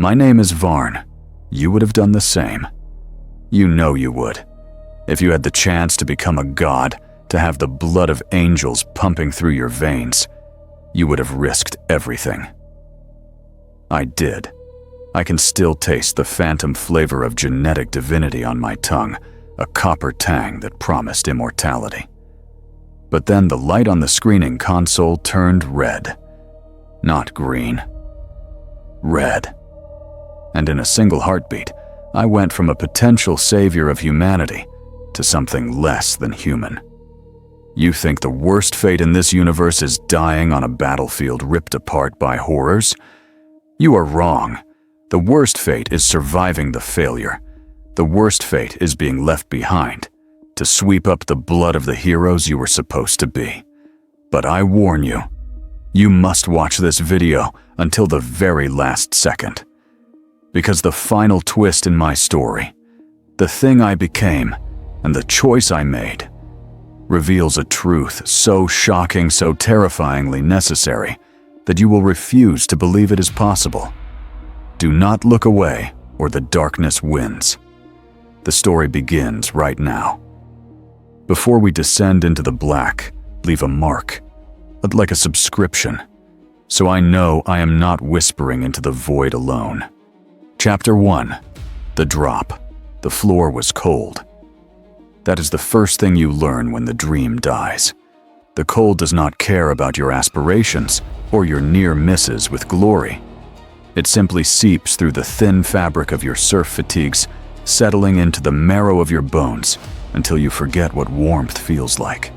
My name is Varn. You would have done the same. You know you would. If you had the chance to become a god, to have the blood of angels pumping through your veins, you would have risked everything. I did. I can still taste the phantom flavor of genetic divinity on my tongue, a copper tang that promised immortality. But then the light on the screening console turned red. Not green. Red. And in a single heartbeat, I went from a potential savior of humanity to something less than human. You think the worst fate in this universe is dying on a battlefield ripped apart by horrors? You are wrong. The worst fate is surviving the failure. The worst fate is being left behind, to sweep up the blood of the heroes you were supposed to be. But I warn you, you must watch this video until the very last second. Because the final twist in my story, the thing I became, and the choice I made, reveals a truth so shocking, so terrifyingly necessary, that you will refuse to believe it is possible. Do not look away, or the darkness wins. The story begins right now. Before we descend into the black, leave a mark, like a subscription, so I know I am not whispering into the void alone. Chapter 1. The Drop. The floor was cold. That is the first thing you learn when the dream dies. The cold does not care about your aspirations or your near misses with glory. It simply seeps through the thin fabric of your surf fatigues, settling into the marrow of your bones until you forget what warmth feels like.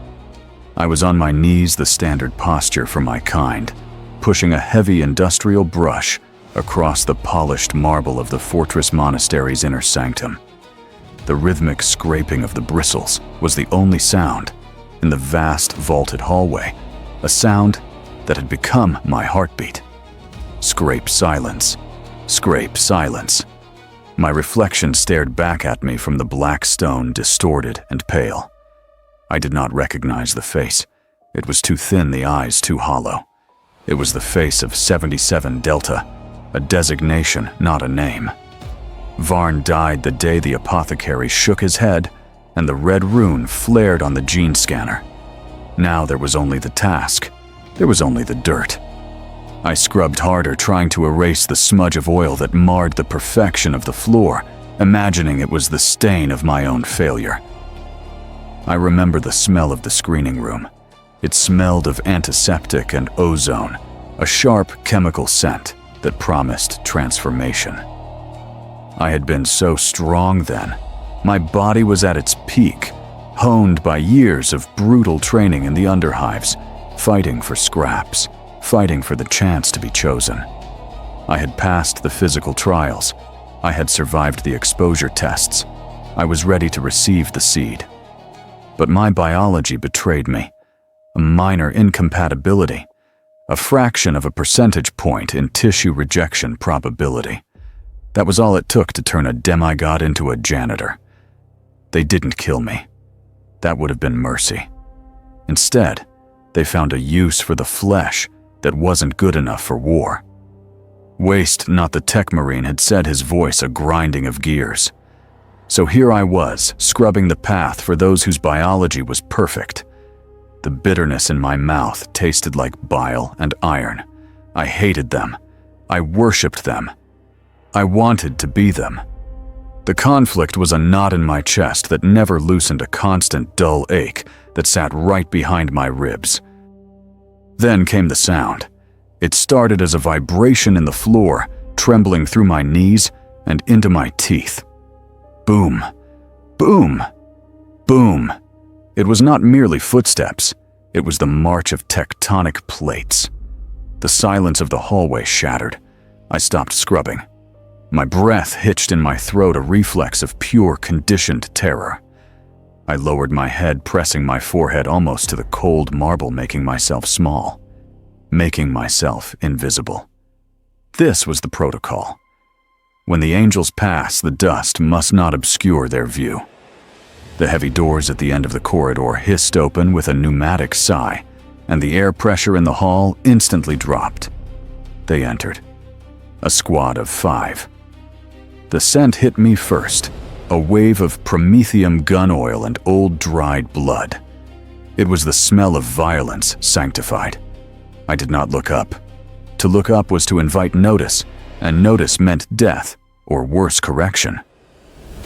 I was on my knees, the standard posture for my kind, pushing a heavy industrial brush across the polished marble of the fortress monastery's inner sanctum. The rhythmic scraping of the bristles was the only sound in the vast vaulted hallway, a sound that had become my heartbeat. Scrape silence. Scrape silence. My reflection stared back at me from the black stone, distorted and pale. I did not recognize the face. It was too thin, the eyes too hollow. It was the face of 77 Delta, a designation, not a name. Varn died the day the apothecary shook his head and the red rune flared on the gene scanner. Now there was only the task. There was only the dirt. I scrubbed harder, trying to erase the smudge of oil that marred the perfection of the floor, imagining it was the stain of my own failure. I remember the smell of the screening room. It smelled of antiseptic and ozone, a sharp chemical scent that promised transformation. I had been so strong then. My body was at its peak, honed by years of brutal training in the underhives, fighting for scraps, fighting for the chance to be chosen. I had passed the physical trials. I had survived the exposure tests. I was ready to receive the seed. But my biology betrayed me. A minor incompatibility, a fraction of a percentage point in tissue rejection probability. That was all it took to turn a demigod into a janitor. They didn't kill me. That would have been mercy. Instead, they found a use for the flesh that wasn't good enough for war. Waste not the tech marine had said, his voice a grinding of gears. So here I was, scrubbing the path for those whose biology was perfect. The bitterness in my mouth tasted like bile and iron. I hated them. I worshipped them. I wanted to be them. The conflict was a knot in my chest that never loosened, a constant dull ache that sat right behind my ribs. Then came the sound. It started as a vibration in the floor, trembling through my knees and into my teeth. Boom. Boom. Boom. It was not merely footsteps. It was the march of tectonic plates. The silence of the hallway shattered. I stopped scrubbing. My breath hitched in my throat, a reflex of pure, conditioned terror. I lowered my head, pressing my forehead almost to the cold marble, making myself small, making myself invisible. This was the protocol. When the angels pass, the dust must not obscure their view. The heavy doors at the end of the corridor hissed open with a pneumatic sigh, and the air pressure in the hall instantly dropped. They entered. a squad of 5. The scent hit me first, a wave of promethium gun oil and old dried blood. It was the smell of violence sanctified. I did not look up. To look up was to invite notice, and notice meant death, or worse, correction.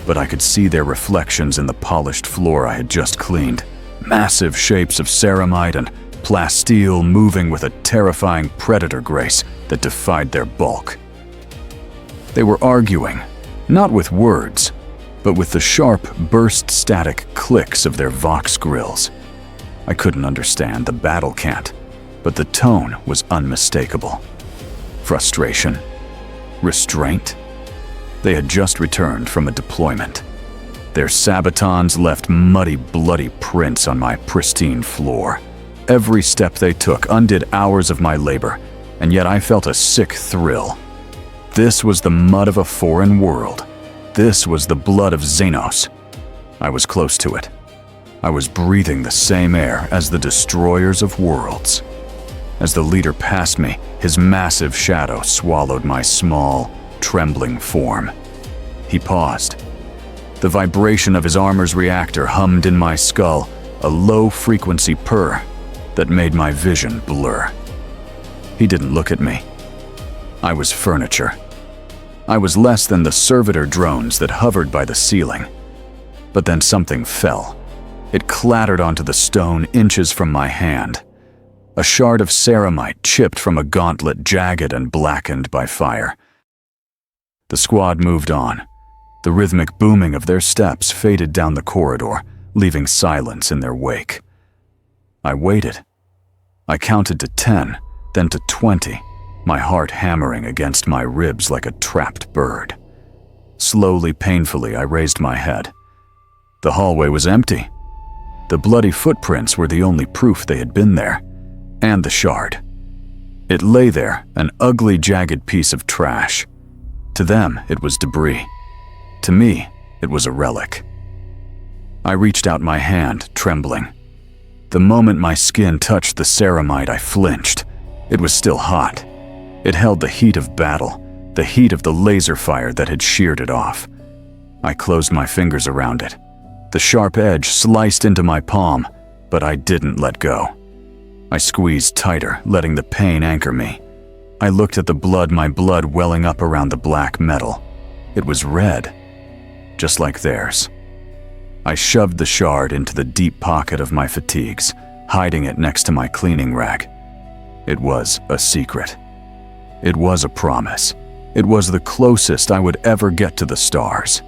But I could see their reflections in the polished floor I had just cleaned, massive shapes of ceramite and plasteel moving with a terrifying predator grace that defied their bulk. They were arguing, not with words, but with the sharp, burst-static clicks of their Vox grills. I couldn't understand the battle cant, but the tone was unmistakable. Frustration? Restraint? They had just returned from a deployment. Their sabatons left muddy, bloody prints on my pristine floor. Every step they took undid hours of my labor, and yet I felt a sick thrill. This was the mud of a foreign world. This was the blood of Xenos. I was close to it. I was breathing the same air as the destroyers of worlds. As the leader passed me, his massive shadow swallowed my small, trembling form. He paused. The vibration of his armor's reactor hummed in my skull, a low-frequency purr that made my vision blur. He didn't look at me. I was furniture. I was less than the servitor drones that hovered by the ceiling. But then something fell. It clattered onto the stone inches from my hand. A shard of ceramite chipped from a gauntlet jagged and blackened by fire. The squad moved on. The rhythmic booming of their steps faded down the corridor, leaving silence in their wake. I waited. I counted to 10, then to 20, my heart hammering against my ribs like a trapped bird. Slowly, painfully, I raised my head. The hallway was empty. The bloody footprints were the only proof they had been there, and the shard. It lay there, an ugly, jagged piece of trash. To them, it was debris. To me, it was a relic. I reached out my hand, trembling. The moment my skin touched the ceramite, I flinched. It was still hot. It held the heat of battle, the heat of the laser fire that had sheared it off. I closed my fingers around it. The sharp edge sliced into my palm, but I didn't let go. I squeezed tighter, letting the pain anchor me. I looked at the blood, my blood welling up around the black metal. It was red, just like theirs. I shoved the shard into the deep pocket of my fatigues, hiding it next to my cleaning rag. It was a secret. It was a promise. It was the closest I would ever get to the stars.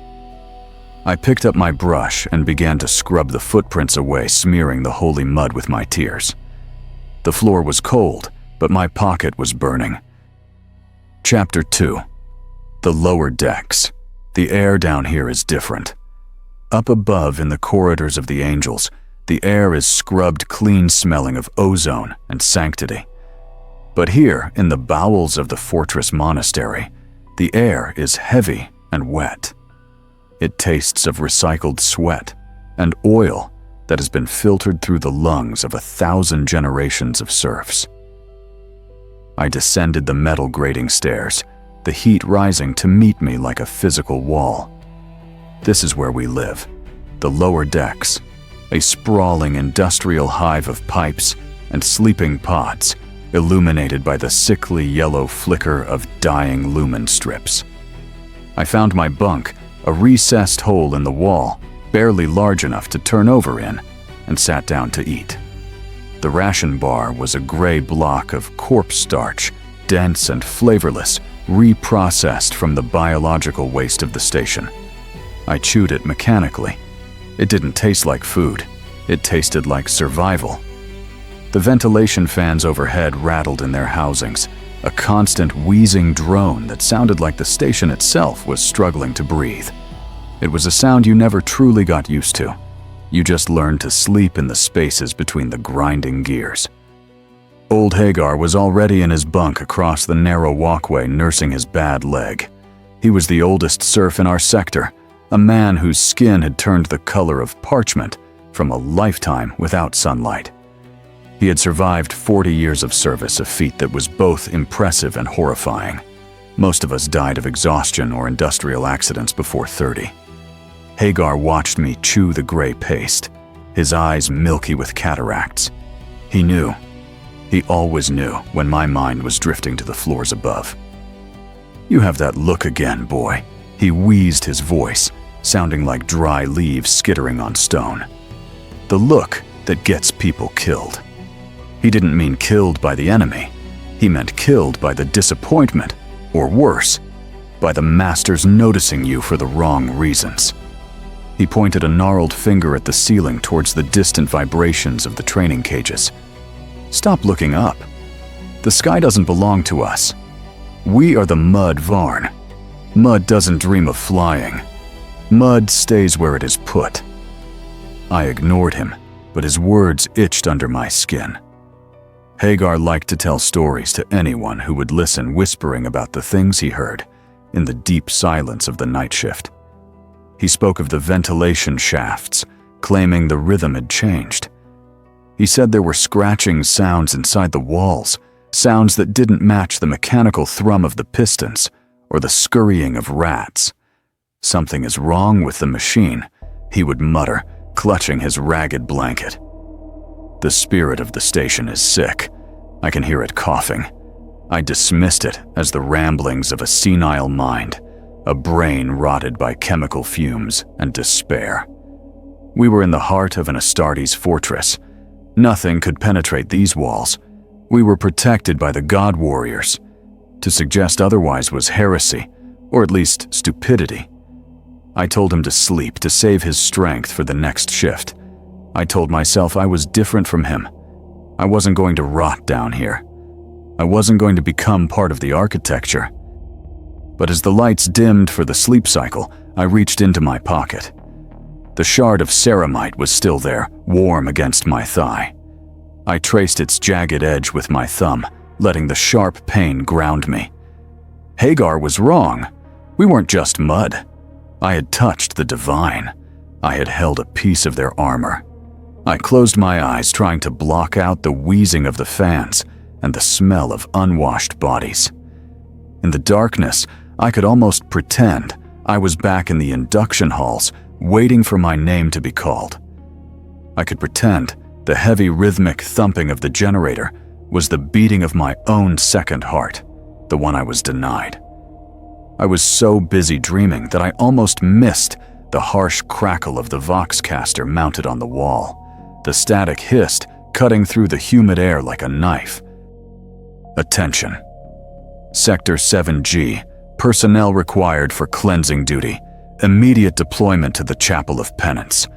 I picked up my brush and began to scrub the footprints away, smearing the holy mud with my tears. The floor was cold, but my pocket was burning. Chapter 2. The lower decks. The air down here is different. Up above in the corridors of the angels, the air is scrubbed clean, smelling of ozone and sanctity. But here, in the bowels of the fortress monastery, the air is heavy and wet. It tastes of recycled sweat and oil that has been filtered through the lungs of 1,000 generations of serfs. I descended the metal grating stairs, the heat rising to meet me like a physical wall. This is where we live, the lower decks, a sprawling industrial hive of pipes and sleeping pods, illuminated by the sickly yellow flicker of dying lumen strips. I found my bunk, a recessed hole in the wall, barely large enough to turn over in, and sat down to eat. The ration bar was a gray block of corpse starch, dense and flavorless, reprocessed from the biological waste of the station. I chewed it mechanically. It didn't taste like food. It tasted like survival. The ventilation fans overhead rattled in their housings, a constant wheezing drone that sounded like the station itself was struggling to breathe. It was a sound you never truly got used to. You just learned to sleep in the spaces between the grinding gears. Old Hagar was already in his bunk across the narrow walkway, nursing his bad leg. He was the oldest serf in our sector, a man whose skin had turned the color of parchment from a lifetime without sunlight. He had survived 40 years of service, a feat that was both impressive and horrifying. Most of us died of exhaustion or industrial accidents before 30. Hagar watched me chew the gray paste, his eyes milky with cataracts. He knew. He always knew when my mind was drifting to the floors above. "You have that look again, boy." He wheezed his voice, sounding like dry leaves skittering on stone. "The look that gets people killed." He didn't mean killed by the enemy. He meant killed by the disappointment, or worse, by the masters noticing you for the wrong reasons. He pointed a gnarled finger at the ceiling towards the distant vibrations of the training cages. "Stop looking up. The sky doesn't belong to us. We are the Mud Varn. Mud doesn't dream of flying. Mud stays where it is put." I ignored him, but his words itched under my skin. Hagar liked to tell stories to anyone who would listen, whispering about the things he heard in the deep silence of the night shift. He spoke of the ventilation shafts, claiming the rhythm had changed. He said there were scratching sounds inside the walls, sounds that didn't match the mechanical thrum of the pistons or the scurrying of rats. "Something is wrong with the machine," he would mutter, clutching his ragged blanket. "The spirit of the station is sick. I can hear it coughing." I dismissed it as the ramblings of a senile mind, a brain rotted by chemical fumes and despair. We were in the heart of an Astartes fortress. Nothing could penetrate these walls. We were protected by the god warriors. To suggest otherwise was heresy, or at least stupidity. I told him to sleep to save his strength for the next shift. I told myself I was different from him. I wasn't going to rot down here. I wasn't going to become part of the architecture. But as the lights dimmed for the sleep cycle, I reached into my pocket. The shard of ceramite was still there, warm against my thigh. I traced its jagged edge with my thumb, letting the sharp pain ground me. Hagar was wrong. We weren't just mud. I had touched the divine. I had held a piece of their armor. I closed my eyes, trying to block out the wheezing of the fans and the smell of unwashed bodies. In the darkness, I could almost pretend I was back in the induction halls, waiting for my name to be called. I could pretend the heavy rhythmic thumping of the generator was the beating of my own second heart, the one I was denied. I was so busy dreaming that I almost missed the harsh crackle of the Voxcaster mounted on the wall. The static hissed, cutting through the humid air like a knife. Attention. Sector 7G, personnel required for cleansing duty. Immediate deployment to the Chapel of Penance.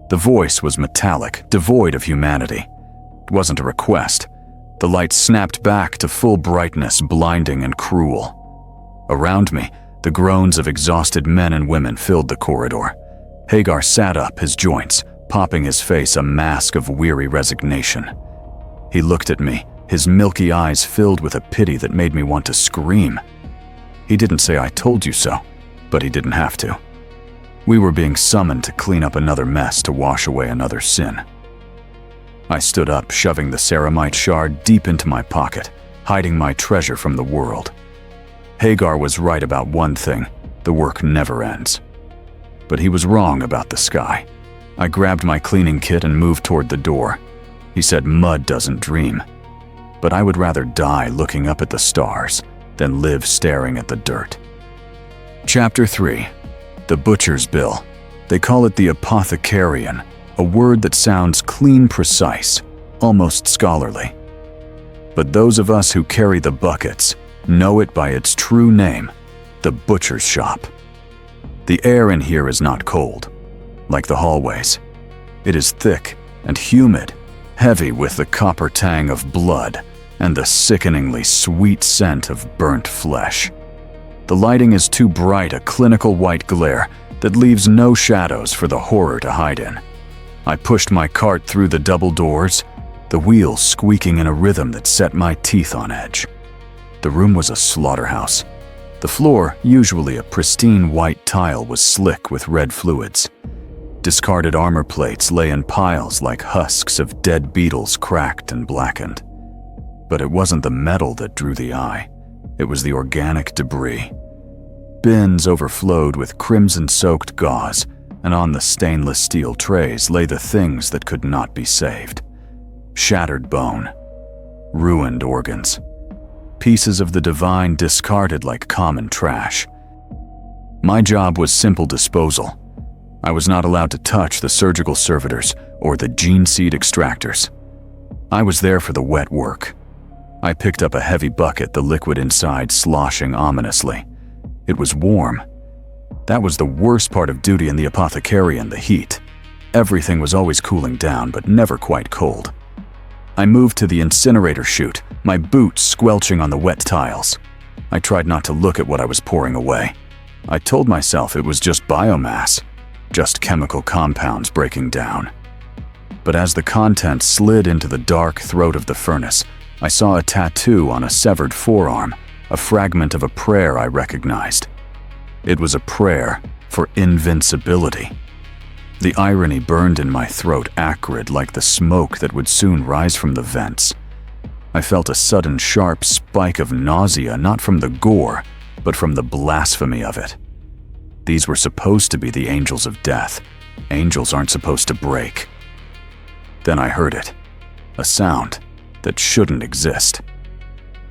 The voice was metallic, devoid of humanity. It wasn't a request. The light snapped back to full brightness, blinding and cruel. Around me, the groans of exhausted men and women filled the corridor. Hagar sat up, his joints, popping his face a mask of weary resignation. He looked at me, his milky eyes filled with a pity that made me want to scream. He didn't say "I told you so," but he didn't have to. We were being summoned to clean up another mess, to wash away another sin. I stood up, shoving the ceramite shard deep into my pocket, hiding my treasure from the world. Hagar was right about one thing: the work never ends. But he was wrong about the sky. I grabbed my cleaning kit and moved toward the door. He said mud doesn't dream. But I would rather die looking up at the stars than live staring at the dirt. Chapter 3. The Butcher's Bill. They call it the Apothecarian, a word that sounds clean precise, almost scholarly. But those of us who carry the buckets know it by its true name, the butcher's shop. The air in here is not cold, like the hallways. It is thick and humid, heavy with the copper tang of blood and the sickeningly sweet scent of burnt flesh. The lighting is too bright, a clinical white glare that leaves no shadows for the horror to hide in. I pushed my cart through the double doors, the wheels squeaking in a rhythm that set my teeth on edge. The room was a slaughterhouse. The floor, usually a pristine white tile, was slick with red fluids. Discarded armor plates lay in piles like husks of dead beetles, cracked and blackened. But it wasn't the metal that drew the eye. It was the organic debris. Bins overflowed with crimson-soaked gauze, and on the stainless steel trays lay the things that could not be saved. Shattered bone, ruined organs, pieces of the divine discarded like common trash. My job was simple disposal. I was not allowed to touch the surgical servitors or the gene seed extractors. I was there for the wet work. I picked up a heavy bucket, the liquid inside sloshing ominously. It was warm. That was the worst part of duty in the apothecarian, the heat. Everything was always cooling down, but never quite cold. I moved to the incinerator chute, my boots squelching on the wet tiles. I tried not to look at what I was pouring away. I told myself it was just biomass, just chemical compounds breaking down. But as the contents slid into the dark throat of the furnace, I saw a tattoo on a severed forearm, a fragment of a prayer I recognized. It was a prayer for invincibility. The irony burned in my throat, acrid like the smoke that would soon rise from the vents. I felt a sudden sharp spike of nausea, not from the gore, but from the blasphemy of it. These were supposed to be the angels of death. Angels aren't supposed to break. Then I heard it, a sound that shouldn't exist.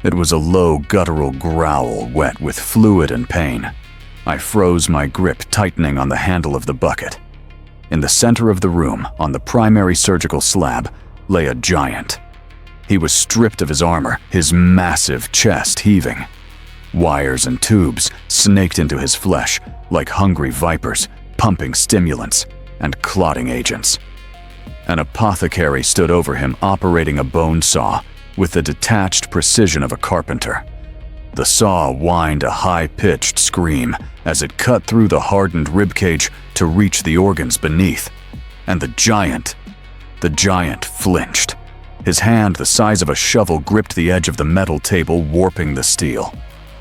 It was a low, guttural growl, wet with fluid and pain. I froze my grip, tightening on the handle of the bucket. In the center of the room, on the primary surgical slab, lay a giant. He was stripped of his armor, his massive chest heaving. Wires and tubes snaked into his flesh like hungry vipers, pumping stimulants and clotting agents. An apothecary stood over him, operating a bone saw with the detached precision of a carpenter. The saw whined a high-pitched scream as it cut through the hardened ribcage to reach the organs beneath. And the giant flinched. His hand, the size of a shovel, gripped the edge of the metal table, warping the steel.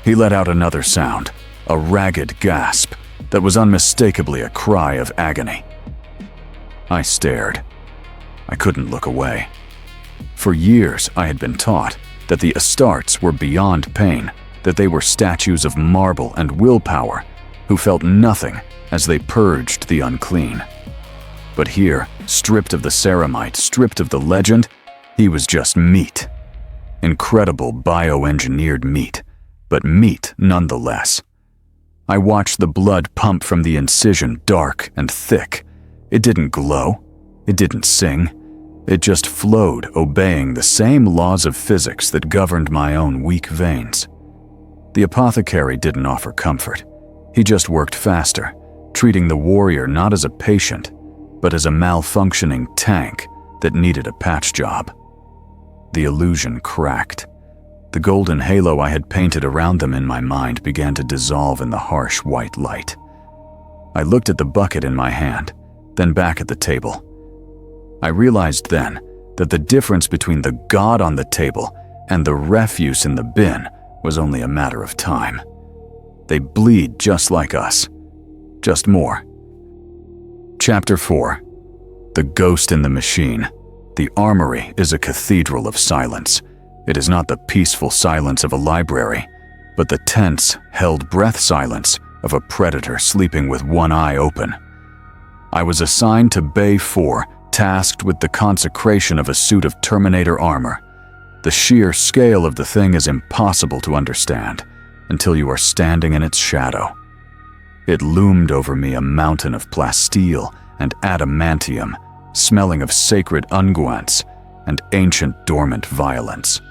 He let out another sound, a ragged gasp that was unmistakably a cry of agony. I stared. I couldn't look away. For years, I had been taught that the Astartes were beyond pain, that they were statues of marble and willpower who felt nothing as they purged the unclean. But here, stripped of the ceramite, stripped of the legend, he was just meat. Incredible bioengineered meat, but meat nonetheless. I watched the blood pump from the incision, dark and thick. It didn't glow. It didn't sing. It just flowed, obeying the same laws of physics that governed my own weak veins. The apothecary didn't offer comfort. He just worked faster, treating the warrior not as a patient, but as a malfunctioning tank that needed a patch job. The illusion cracked. The golden halo I had painted around them in my mind began to dissolve in the harsh white light. I looked at the bucket in my hand, then back at the table. I realized then that the difference between the god on the table and the refuse in the bin was only a matter of time. They bleed just like us, just more. Chapter 4. The Ghost in the Machine. The armory is a cathedral of silence. It is not the peaceful silence of a library, but the tense, held-breath silence of a predator sleeping with one eye open. I was assigned to Bay 4, tasked with the consecration of a suit of Terminator armor. The sheer scale of the thing is impossible to understand until you are standing in its shadow. It loomed over me, a mountain of plasteel and adamantium, smelling of sacred unguents and ancient dormant violence.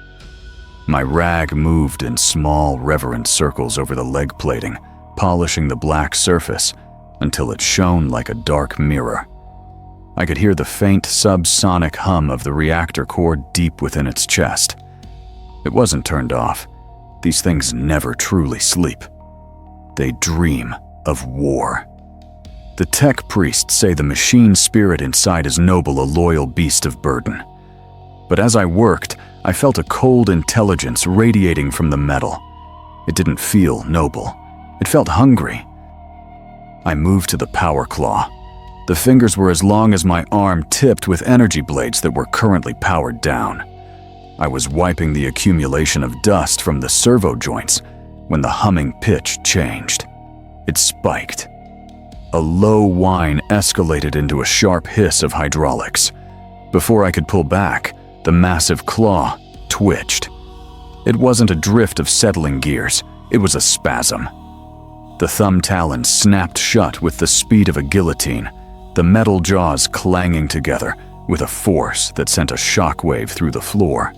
My rag moved in small, reverent circles over the leg plating, polishing the black surface until it shone like a dark mirror. I could hear the faint subsonic hum of the reactor core deep within its chest. It wasn't turned off. These things never truly sleep. They dream of war. The tech priests say the machine spirit inside is noble, a loyal beast of burden. But as I worked, I felt a cold intelligence radiating from the metal. It didn't feel noble. It felt hungry. I moved to the power claw. The fingers were as long as my arm, tipped with energy blades that were currently powered down. I was wiping the accumulation of dust from the servo joints when the humming pitch changed. It spiked. A low whine escalated into a sharp hiss of hydraulics. Before I could pull back, the massive claw twitched. It wasn't a drift of settling gears, it was a spasm. The thumb talon snapped shut with the speed of a guillotine, the metal jaws clanging together with a force that sent a shockwave through the floor.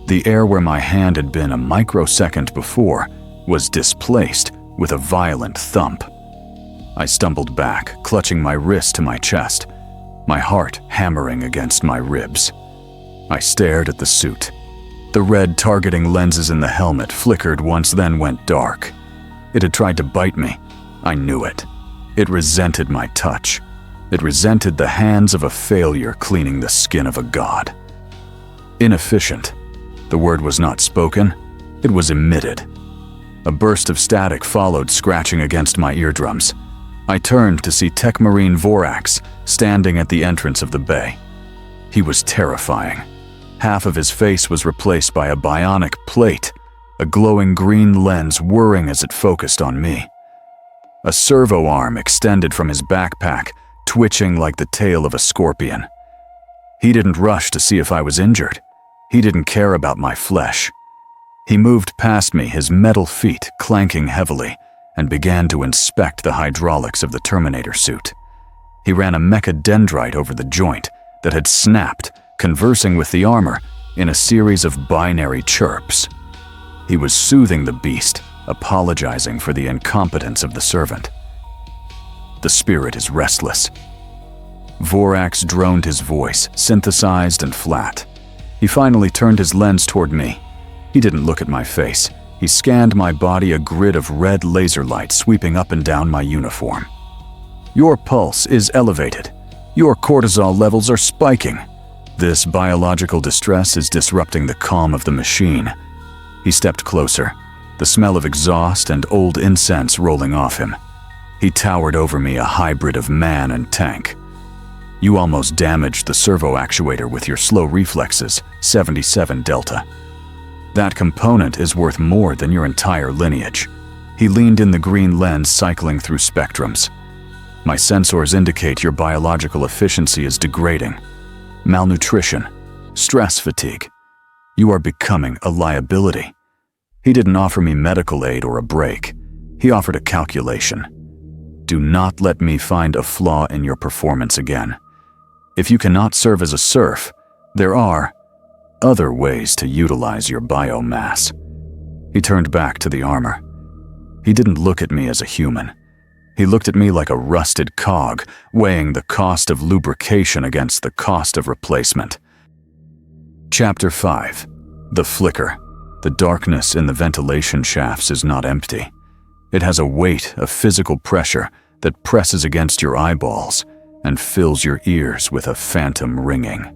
The air where my hand had been a microsecond before was displaced with a violent thump. I stumbled back, clutching my wrist to my chest, my heart hammering against my ribs. I stared at the suit. The red targeting lenses in the helmet flickered once, then went dark. It had tried to bite me. I knew it. It resented my touch. It resented the hands of a failure cleaning the skin of a god. Inefficient. The word was not spoken. It was emitted. A burst of static followed, scratching against my eardrums. I turned to see Tech Marine Vorax standing at the entrance of the bay. He was terrifying. Half of his face was replaced by a bionic plate, a glowing green lens whirring as it focused on me. A servo arm extended from his backpack, twitching like the tail of a scorpion. He didn't rush to see if I was injured. He didn't care about my flesh. He moved past me, his metal feet clanking heavily, and began to inspect the hydraulics of the Terminator suit. He ran a mechadendrite over the joint that had snapped, conversing with the armor in a series of binary chirps. He was soothing the beast, apologizing for the incompetence of the servant. The spirit is restless. Vorax droned his voice, synthesized and flat. He finally turned his lens toward me. He didn't look at my face. He scanned my body, a grid of red laser light sweeping up and down my uniform. Your pulse is elevated. Your cortisol levels are spiking. This biological distress is disrupting the calm of the machine. He stepped closer, the smell of exhaust and old incense rolling off him. He towered over me, a hybrid of man and tank. You almost damaged the servo actuator with your slow reflexes, 77 Delta. That component is worth more than your entire lineage. He leaned in, the green lens cycling through spectrums. My sensors indicate your biological efficiency is degrading. Malnutrition, stress fatigue. You are becoming a liability. He didn't offer me medical aid or a break. He offered a calculation. Do not let me find a flaw in your performance again. If you cannot serve as a serf, there are other ways to utilize your biomass. He turned back to the armor. He didn't look at me as a human. He looked at me like a rusted cog, weighing the cost of lubrication against the cost of replacement. Chapter 5. The Flicker. The darkness in the ventilation shafts is not empty. It has a weight of physical pressure that presses against your eyeballs and fills your ears with a phantom ringing.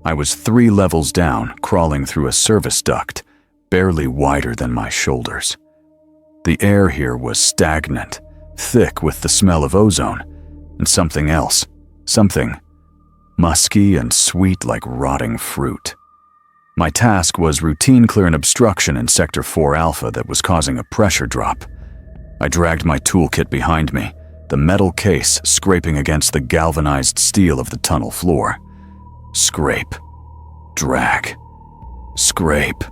I was 3 levels down, crawling through a service duct, barely wider than my shoulders. The air here was stagnant, thick with the smell of ozone, and something else, something musky and sweet like rotting fruit. My task was routine clear an obstruction in Sector 4 Alpha that was causing a pressure drop. I dragged my toolkit behind me, the metal case scraping against the galvanized steel of the tunnel floor. Scrape, drag, scrape,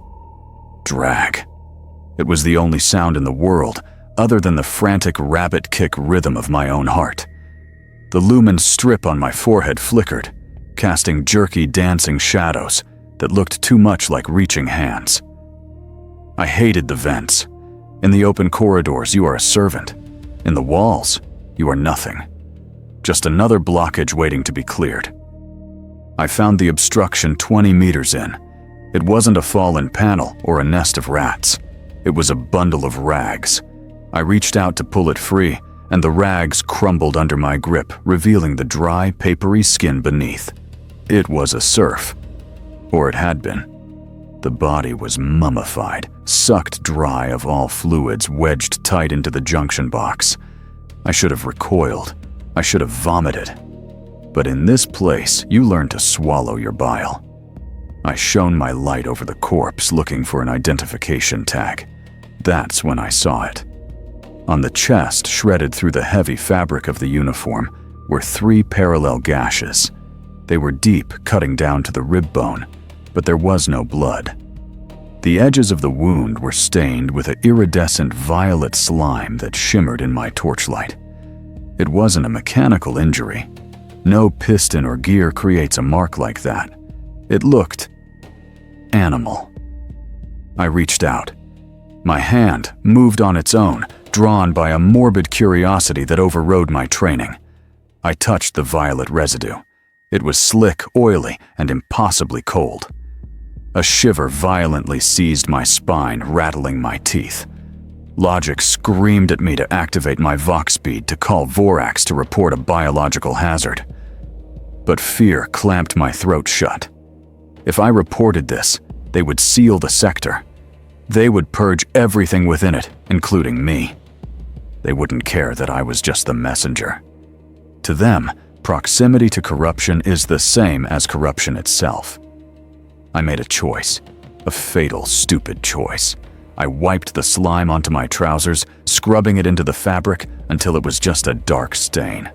drag. It was the only sound in the world, other than the frantic rabbit kick rhythm of my own heart. The lumen strip on my forehead flickered, casting jerky dancing shadows that looked too much like reaching hands. I hated the vents. In the open corridors, you are a servant. In the walls, you are nothing. Just another blockage waiting to be cleared. I found the obstruction 20 meters in. It wasn't a fallen panel or a nest of rats. It was a bundle of rags. I reached out to pull it free, and the rags crumbled under my grip, revealing the dry, papery skin beneath. It was a serf. Or it had been. The body was mummified, sucked dry of all fluids, wedged tight into the junction box. I should have recoiled. I should have vomited. But in this place, you learn to swallow your bile. I shone my light over the corpse looking for an identification tag. That's when I saw it. On the chest, shredded through the heavy fabric of the uniform, were 3 parallel gashes. They were deep, cutting down to the rib bone, but there was no blood. The edges of the wound were stained with an iridescent violet slime that shimmered in my torchlight. It wasn't a mechanical injury. No piston or gear creates a mark like that. It looked animal. I reached out. My hand moved on its own, drawn by a morbid curiosity that overrode my training. I touched the violet residue. It was slick, oily, and impossibly cold. A shiver violently seized my spine, rattling my teeth. Logic screamed at me to activate my Vox speed to call Vorax to report a biological hazard. But fear clamped my throat shut. If I reported this, they would seal the sector. They would purge everything within it, including me. They wouldn't care that I was just the messenger. To them, proximity to corruption is the same as corruption itself. I made a choice, a fatal, stupid choice. I wiped the slime onto my trousers, scrubbing it into the fabric until it was just a dark stain.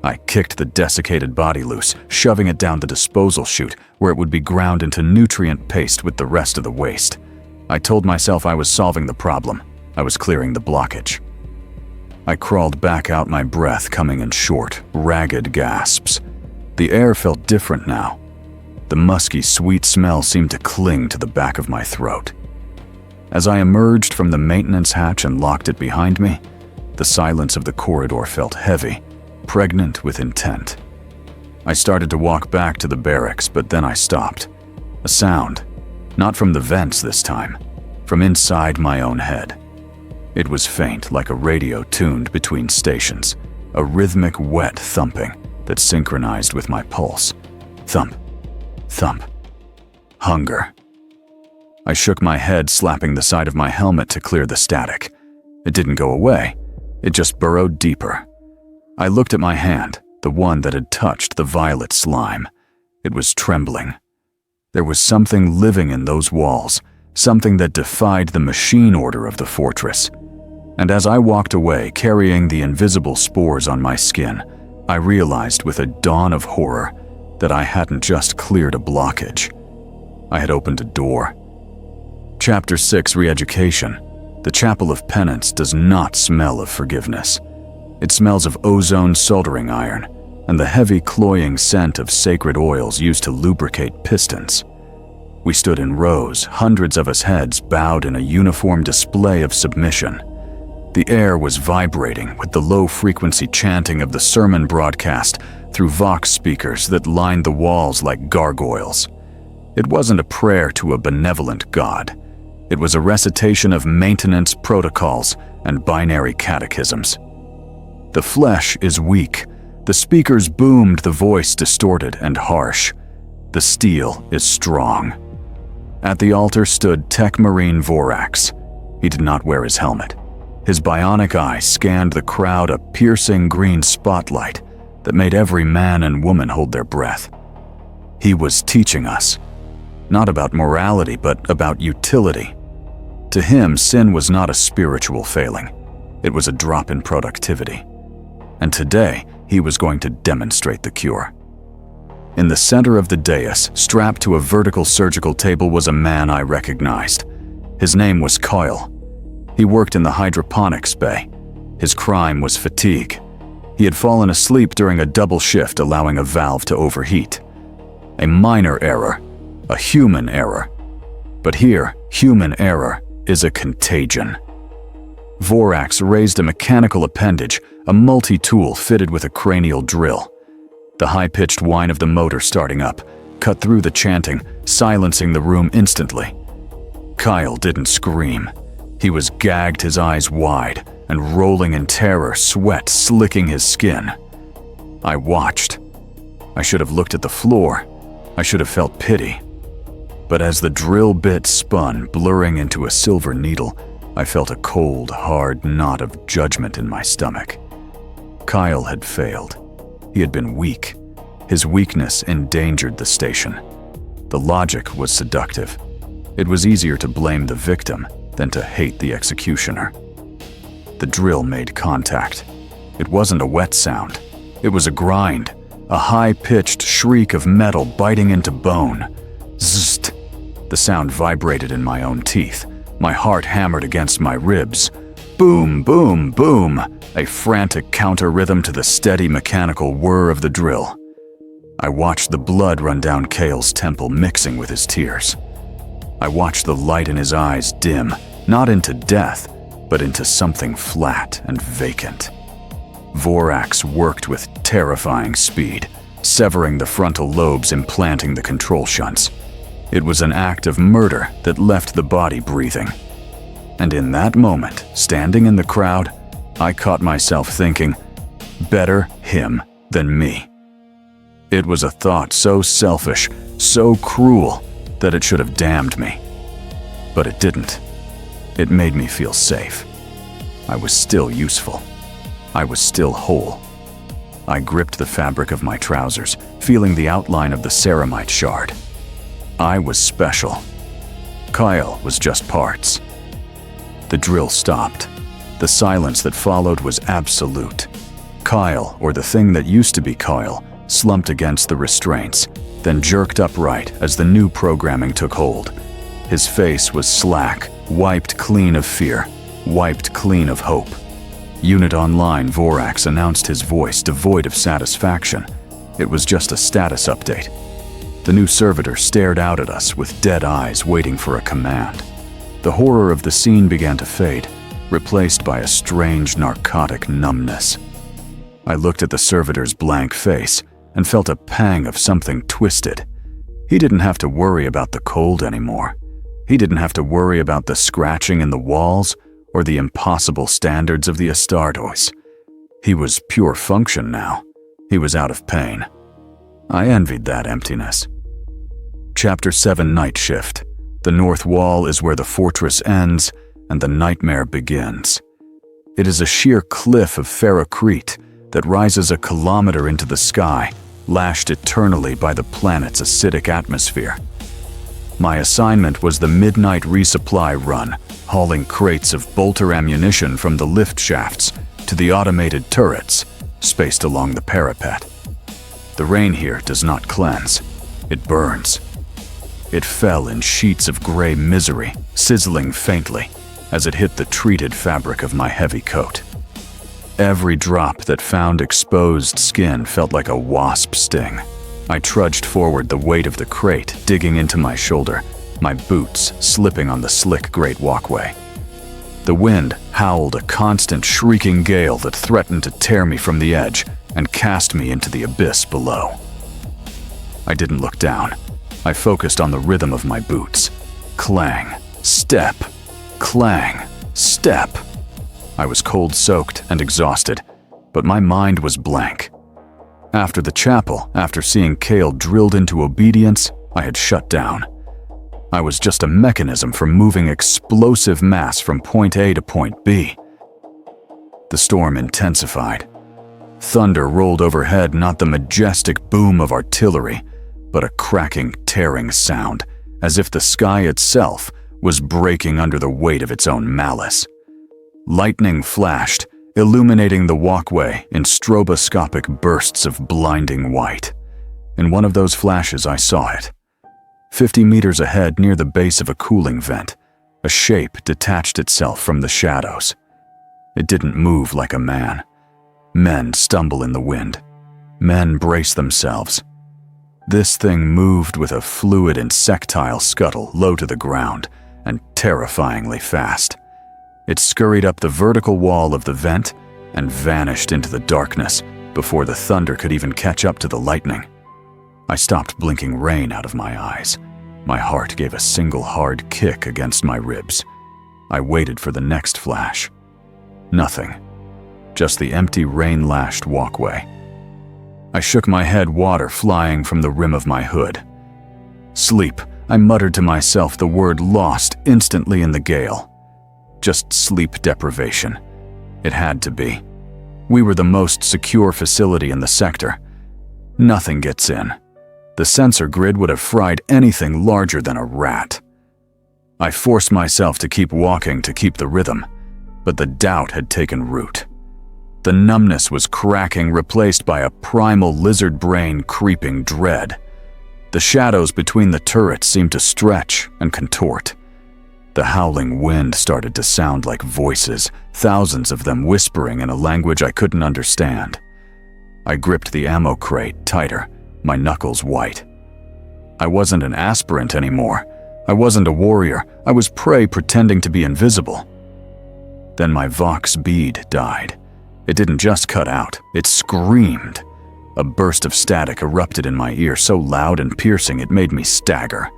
I kicked the desiccated body loose, shoving it down the disposal chute where it would be ground into nutrient paste with the rest of the waste. I told myself I was solving the problem. I was clearing the blockage. I crawled back out, my breath coming in short, ragged gasps. The air felt different now. The musky, sweet smell seemed to cling to the back of my throat. As I emerged from the maintenance hatch and locked it behind me, the silence of the corridor felt heavy, pregnant with intent. I started to walk back to the barracks, but then I stopped. A sound, not from the vents this time, from inside my own head. It was faint, like a radio tuned between stations, a rhythmic, wet thumping that synchronized with my pulse. Thump, thump. Hunger. I shook my head, slapping the side of my helmet to clear the static. It didn't go away. It just burrowed deeper. I looked at my hand, the one that had touched the violet slime. It was trembling. There was something living in those walls, something that defied the machine order of the fortress. And as I walked away, carrying the invisible spores on my skin, I realized with a dawn of horror that I hadn't just cleared a blockage. I had opened a door. Chapter 6, Re-Education. The Chapel of Penance does not smell of forgiveness. It smells of ozone soldering iron and the heavy cloying scent of sacred oils used to lubricate pistons. We stood in rows, hundreds of us heads bowed in a uniform display of submission. The air was vibrating with the low-frequency chanting of the sermon broadcast through Vox speakers that lined the walls like gargoyles. It wasn't a prayer to a benevolent God. It was a recitation of maintenance protocols and binary catechisms. The flesh is weak. The speakers boomed, the voice distorted and harsh. The steel is strong. At the altar stood Tech Marine Vorax. He did not wear his helmet. His bionic eye scanned the crowd, a piercing green spotlight that made every man and woman hold their breath. He was teaching us, not about morality, but about utility. To him, sin was not a spiritual failing. It was a drop in productivity. And today, he was going to demonstrate the cure. In the center of the dais, strapped to a vertical surgical table, was a man I recognized. His name was Kyle. He worked in the hydroponics bay. His crime was fatigue. He had fallen asleep during a double shift, allowing a valve to overheat. A minor error, a human error. But here, human error is a contagion. Vorax raised a mechanical appendage, a multi-tool fitted with a cranial drill. The high-pitched whine of the motor starting up cut through the chanting, silencing the room instantly. Kyle didn't scream. He was gagged, his eyes wide, and rolling in terror, sweat slicking his skin. I watched. I should have looked at the floor. I should have felt pity. But as the drill bit spun, blurring into a silver needle, I felt a cold, hard knot of judgment in my stomach. Kyle had failed. He had been weak. His weakness endangered the station. The logic was seductive. It was easier to blame the victim than to hate the executioner. The drill made contact. It wasn't a wet sound. It was a grind, a high-pitched shriek of metal biting into bone. Zzzt. The sound vibrated in my own teeth. My heart hammered against my ribs. Boom, boom, boom, a frantic counter-rhythm to the steady mechanical whir of the drill. I watched the blood run down Kale's temple, mixing with his tears. I watched the light in his eyes dim, not into death, but into something flat and vacant. Vorax worked with terrifying speed, severing the frontal lobes, implanting the control shunts. It was an act of murder that left the body breathing. And in that moment, standing in the crowd, I caught myself thinking, better him than me. It was a thought so selfish, so cruel, that it should have damned me. But it didn't. It made me feel safe. I was still useful. I was still whole. I gripped the fabric of my trousers, feeling the outline of the ceramite shard. I was special. Kyle was just parts. The drill stopped. The silence that followed was absolute. Kyle, or the thing that used to be Kyle, slumped against the restraints, then jerked upright as the new programming took hold. His face was slack, wiped clean of fear, wiped clean of hope. Unit Online Vorax announced his voice devoid of satisfaction. It was just a status update. The new servitor stared out at us with dead eyes, waiting for a command. The horror of the scene began to fade, replaced by a strange narcotic numbness. I looked at the servitor's blank face and felt a pang of something twisted. He didn't have to worry about the cold anymore. He didn't have to worry about the scratching in the walls or the impossible standards of the Astartes. He was pure function now. He was out of pain. I envied that emptiness. Chapter 7 Night Shift. The north wall is where the fortress ends and the nightmare begins. It is a sheer cliff of ferrocrete that rises a kilometer into the sky, lashed eternally by the planet's acidic atmosphere. My assignment was the midnight resupply run, hauling crates of bolter ammunition from the lift shafts to the automated turrets spaced along the parapet. The rain here does not cleanse, it burns. It fell in sheets of gray misery, sizzling faintly as it hit the treated fabric of my heavy coat. Every drop that found exposed skin felt like a wasp sting. I trudged forward, the weight of the crate digging into my shoulder, my boots slipping on the slick great walkway. The wind howled a constant shrieking gale that threatened to tear me from the edge and cast me into the abyss below. I didn't look down. I focused on the rhythm of my boots. Clang, step, clang, step. I was cold-soaked and exhausted, but my mind was blank. After the chapel, after seeing Kale drilled into obedience, I had shut down. I was just a mechanism for moving explosive mass from point A to point B. The storm intensified. Thunder rolled overhead, not the majestic boom of artillery, but a cracking, tearing sound, as if the sky itself was breaking under the weight of its own malice. Lightning flashed, illuminating the walkway in stroboscopic bursts of blinding white. In one of those flashes, I saw it. 50 meters ahead, near the base of a cooling vent, a shape detached itself from the shadows. It didn't move like a man. Men stumble in the wind. Men brace themselves. This thing moved with a fluid insectile scuttle low to the ground and terrifyingly fast. It scurried up the vertical wall of the vent and vanished into the darkness before the thunder could even catch up to the lightning. I stopped blinking rain out of my eyes. My heart gave a single hard kick against my ribs. I waited for the next flash. Nothing. Just the empty rain-lashed walkway. I shook my head, water flying from the rim of my hood. Sleep, I muttered to myself, the word lost instantly in the gale. Just sleep deprivation. It had to be. We were the most secure facility in the sector. Nothing gets in. The sensor grid would have fried anything larger than a rat. I forced myself to keep walking to keep the rhythm, but the doubt had taken root. The numbness was cracking, replaced by a primal lizard brain creeping dread. The shadows between the turrets seemed to stretch and contort. The howling wind started to sound like voices, thousands of them whispering in a language I couldn't understand. I gripped the ammo crate tighter, my knuckles white. I wasn't an aspirant anymore. I wasn't a warrior. I was prey pretending to be invisible. Then my Vox bead died. It didn't just cut out, it screamed. A burst of static erupted in my ear, so loud and piercing it made me stagger.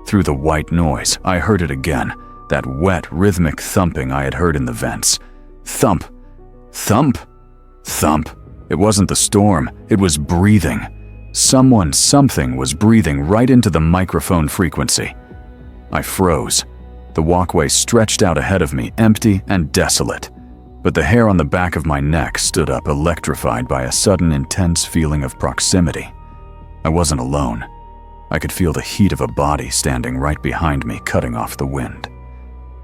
Through the white noise, I heard it again, that wet, rhythmic thumping I had heard in the vents. Thump, thump, thump. It wasn't the storm, it was breathing. Something was breathing right into the microphone frequency. I froze. The walkway stretched out ahead of me, empty and desolate. But the hair on the back of my neck stood up, electrified by a sudden intense feeling of proximity. I wasn't alone. I could feel the heat of a body standing right behind me, cutting off the wind.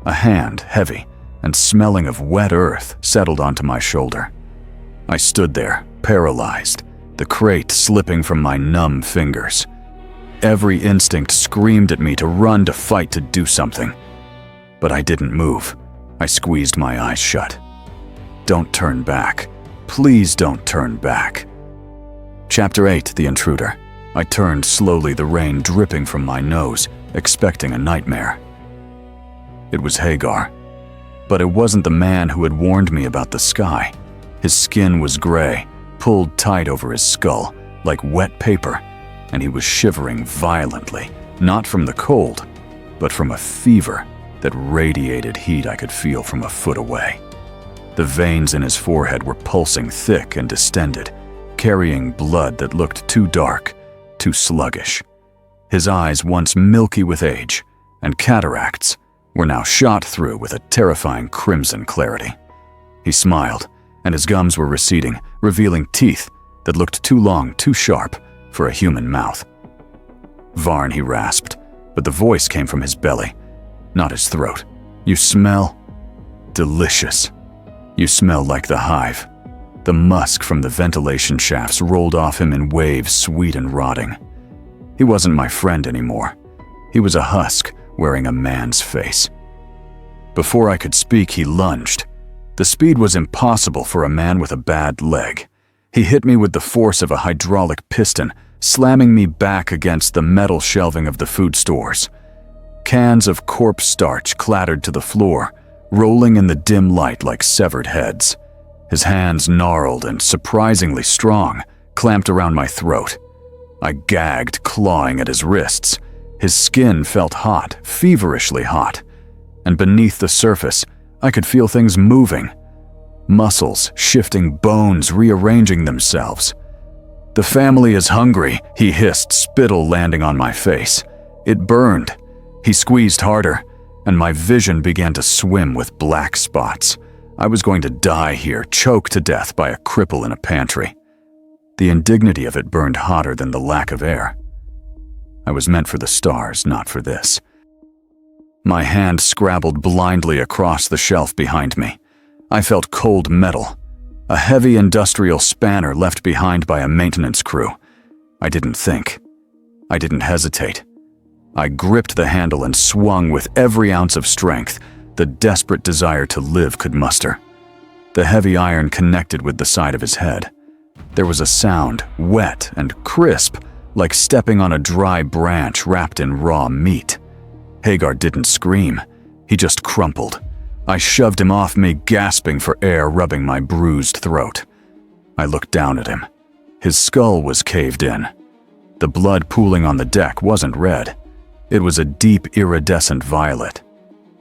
A hand, heavy and smelling of wet earth, settled onto my shoulder. I stood there, paralyzed, the crate slipping from my numb fingers. Every instinct screamed at me to run, to fight, to do something. But I didn't move. I squeezed my eyes shut. Don't turn back. Please don't turn back. Chapter 8, The Intruder. I turned slowly, the rain dripping from my nose, expecting a nightmare. It was Hagar. But it wasn't the man who had warned me about the sky. His skin was gray, pulled tight over his skull, like wet paper, and he was shivering violently, not from the cold, but from a fever that radiated heat I could feel from a foot away. The veins in his forehead were pulsing thick and distended, carrying blood that looked too dark, too sluggish. His eyes, once milky with age and cataracts, were now shot through with a terrifying crimson clarity. He smiled, and his gums were receding, revealing teeth that looked too long, too sharp for a human mouth. Varn, he rasped, but the voice came from his belly, not his throat. You smell delicious. You smell like the hive. The musk from the ventilation shafts rolled off him in waves, sweet and rotting. He wasn't my friend anymore. He was a husk wearing a man's face. Before I could speak, he lunged. The speed was impossible for a man with a bad leg. He hit me with the force of a hydraulic piston, slamming me back against the metal shelving of the food stores. Cans of corpse starch clattered to the floor, rolling in the dim light like severed heads. His hands, gnarled and surprisingly strong, clamped around my throat. I gagged, clawing at his wrists. His skin felt hot, feverishly hot, and beneath the surface, I could feel things moving. Muscles shifting, bones rearranging themselves. The family is hungry, he hissed, spittle landing on my face. It burned. He squeezed harder, and my vision began to swim with black spots. I was going to die here, choked to death by a cripple in a pantry. The indignity of it burned hotter than the lack of air. I was meant for the stars, not for this. My hand scrabbled blindly across the shelf behind me. I felt cold metal, a heavy industrial spanner left behind by a maintenance crew. I didn't think. I didn't hesitate. I gripped the handle and swung with every ounce of strength the desperate desire to live could muster. The heavy iron connected with the side of his head. There was a sound, wet and crisp, like stepping on a dry branch wrapped in raw meat. Hagar didn't scream. He just crumpled. I shoved him off me, gasping for air, rubbing my bruised throat. I looked down at him. His skull was caved in. The blood pooling on the deck wasn't red. It was a deep, iridescent violet.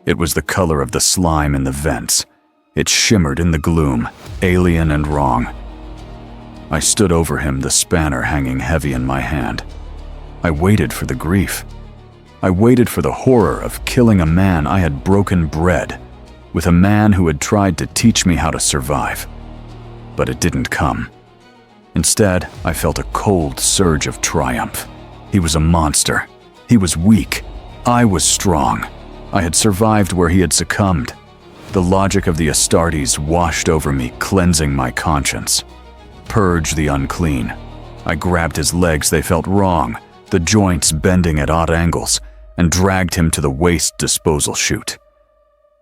It was the color of the slime in the vents. It shimmered in the gloom, alien and wrong. I stood over him, the spanner hanging heavy in my hand. I waited for the grief. I waited for the horror of killing a man I had broken bread with, a man who had tried to teach me how to survive. But it didn't come. Instead, I felt a cold surge of triumph. He was a monster. He was weak. I was strong. I had survived where he had succumbed. The logic of the Astartes washed over me, cleansing my conscience. Purge the unclean. I grabbed his legs, they felt wrong, the joints bending at odd angles, and dragged him to the waste disposal chute.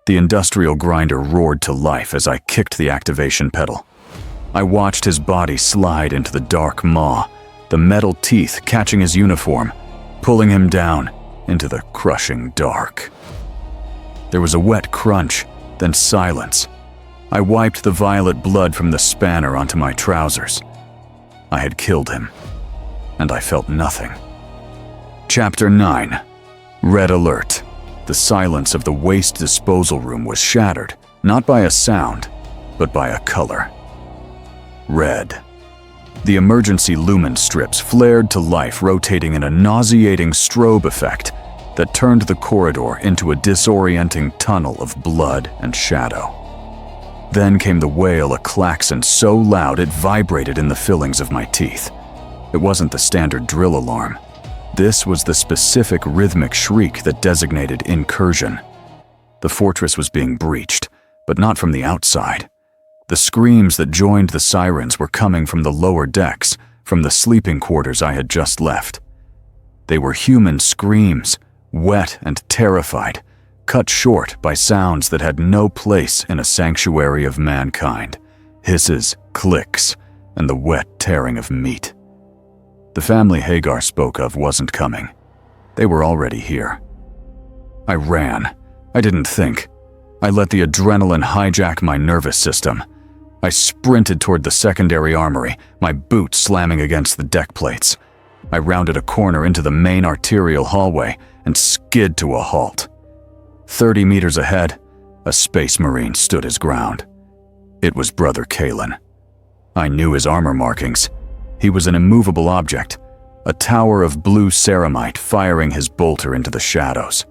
The industrial grinder roared to life as I kicked the activation pedal. I watched his body slide into the dark maw, the metal teeth catching his uniform, pulling him down into the crushing dark. There was a wet crunch, then silence. I wiped the violet blood from the spanner onto my trousers. I had killed him, and I felt nothing. Chapter 9. Red Alert. The silence of the waste disposal room was shattered, not by a sound, but by a color. Red. The emergency lumen strips flared to life, rotating in a nauseating strobe effect that turned the corridor into a disorienting tunnel of blood and shadow. Then came the wail, a klaxon so loud it vibrated in the fillings of my teeth. It wasn't the standard drill alarm. This was the specific rhythmic shriek that designated incursion. The fortress was being breached, but not from the outside. The screams that joined the sirens were coming from the lower decks, from the sleeping quarters I had just left. They were human screams, wet and terrified, cut short by sounds that had no place in a sanctuary of mankind, hisses, clicks, and the wet tearing of meat. The family Hagar spoke of wasn't coming. They were already here. I ran. I didn't think. I let the adrenaline hijack my nervous system. I sprinted toward the secondary armory, my boots slamming against the deck plates. I rounded a corner into the main arterial hallway and skid to a halt. 30 meters ahead, a space marine stood his ground. It was Brother Kalen. I knew his armor markings. He was an immovable object, a tower of blue ceramite firing his bolter into the shadows.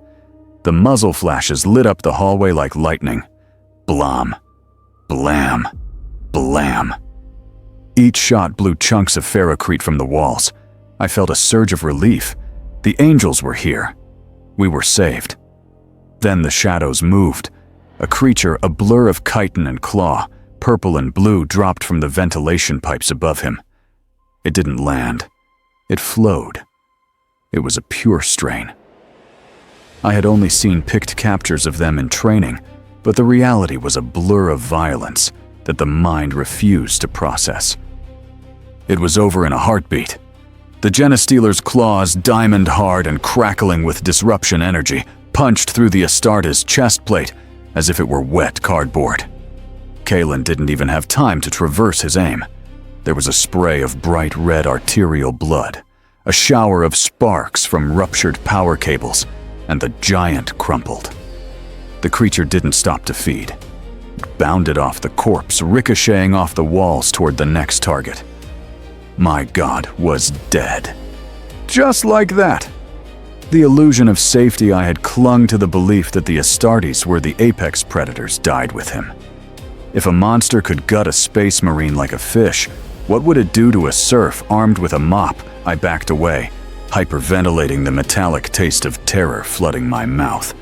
The muzzle flashes lit up the hallway like lightning. Blam, blam, blam. Each shot blew chunks of ferrocrete from the walls. I felt a surge of relief. The angels were here. We were saved. Then the shadows moved. A creature, a blur of chitin and claw, purple and blue, dropped from the ventilation pipes above him. It didn't land. It flowed. It was a pure strain. I had only seen picked captures of them in training, but the reality was a blur of violence that the mind refused to process. It was over in a heartbeat. The Genestealer's claws, diamond hard and crackling with disruption energy, punched through the Astartes' chest plate as if it were wet cardboard. Kalen didn't even have time to traverse his aim. There was a spray of bright red arterial blood, a shower of sparks from ruptured power cables, and the giant crumpled. The creature didn't stop to feed. It bounded off the corpse, ricocheting off the walls toward the next target. My god was dead. Just like that. The illusion of safety I had clung to the belief that the Astartes were the apex predators died with him. If a monster could gut a space marine like a fish, what would it do to a serf armed with a mop? I backed away, hyperventilating the metallic taste of terror flooding my mouth.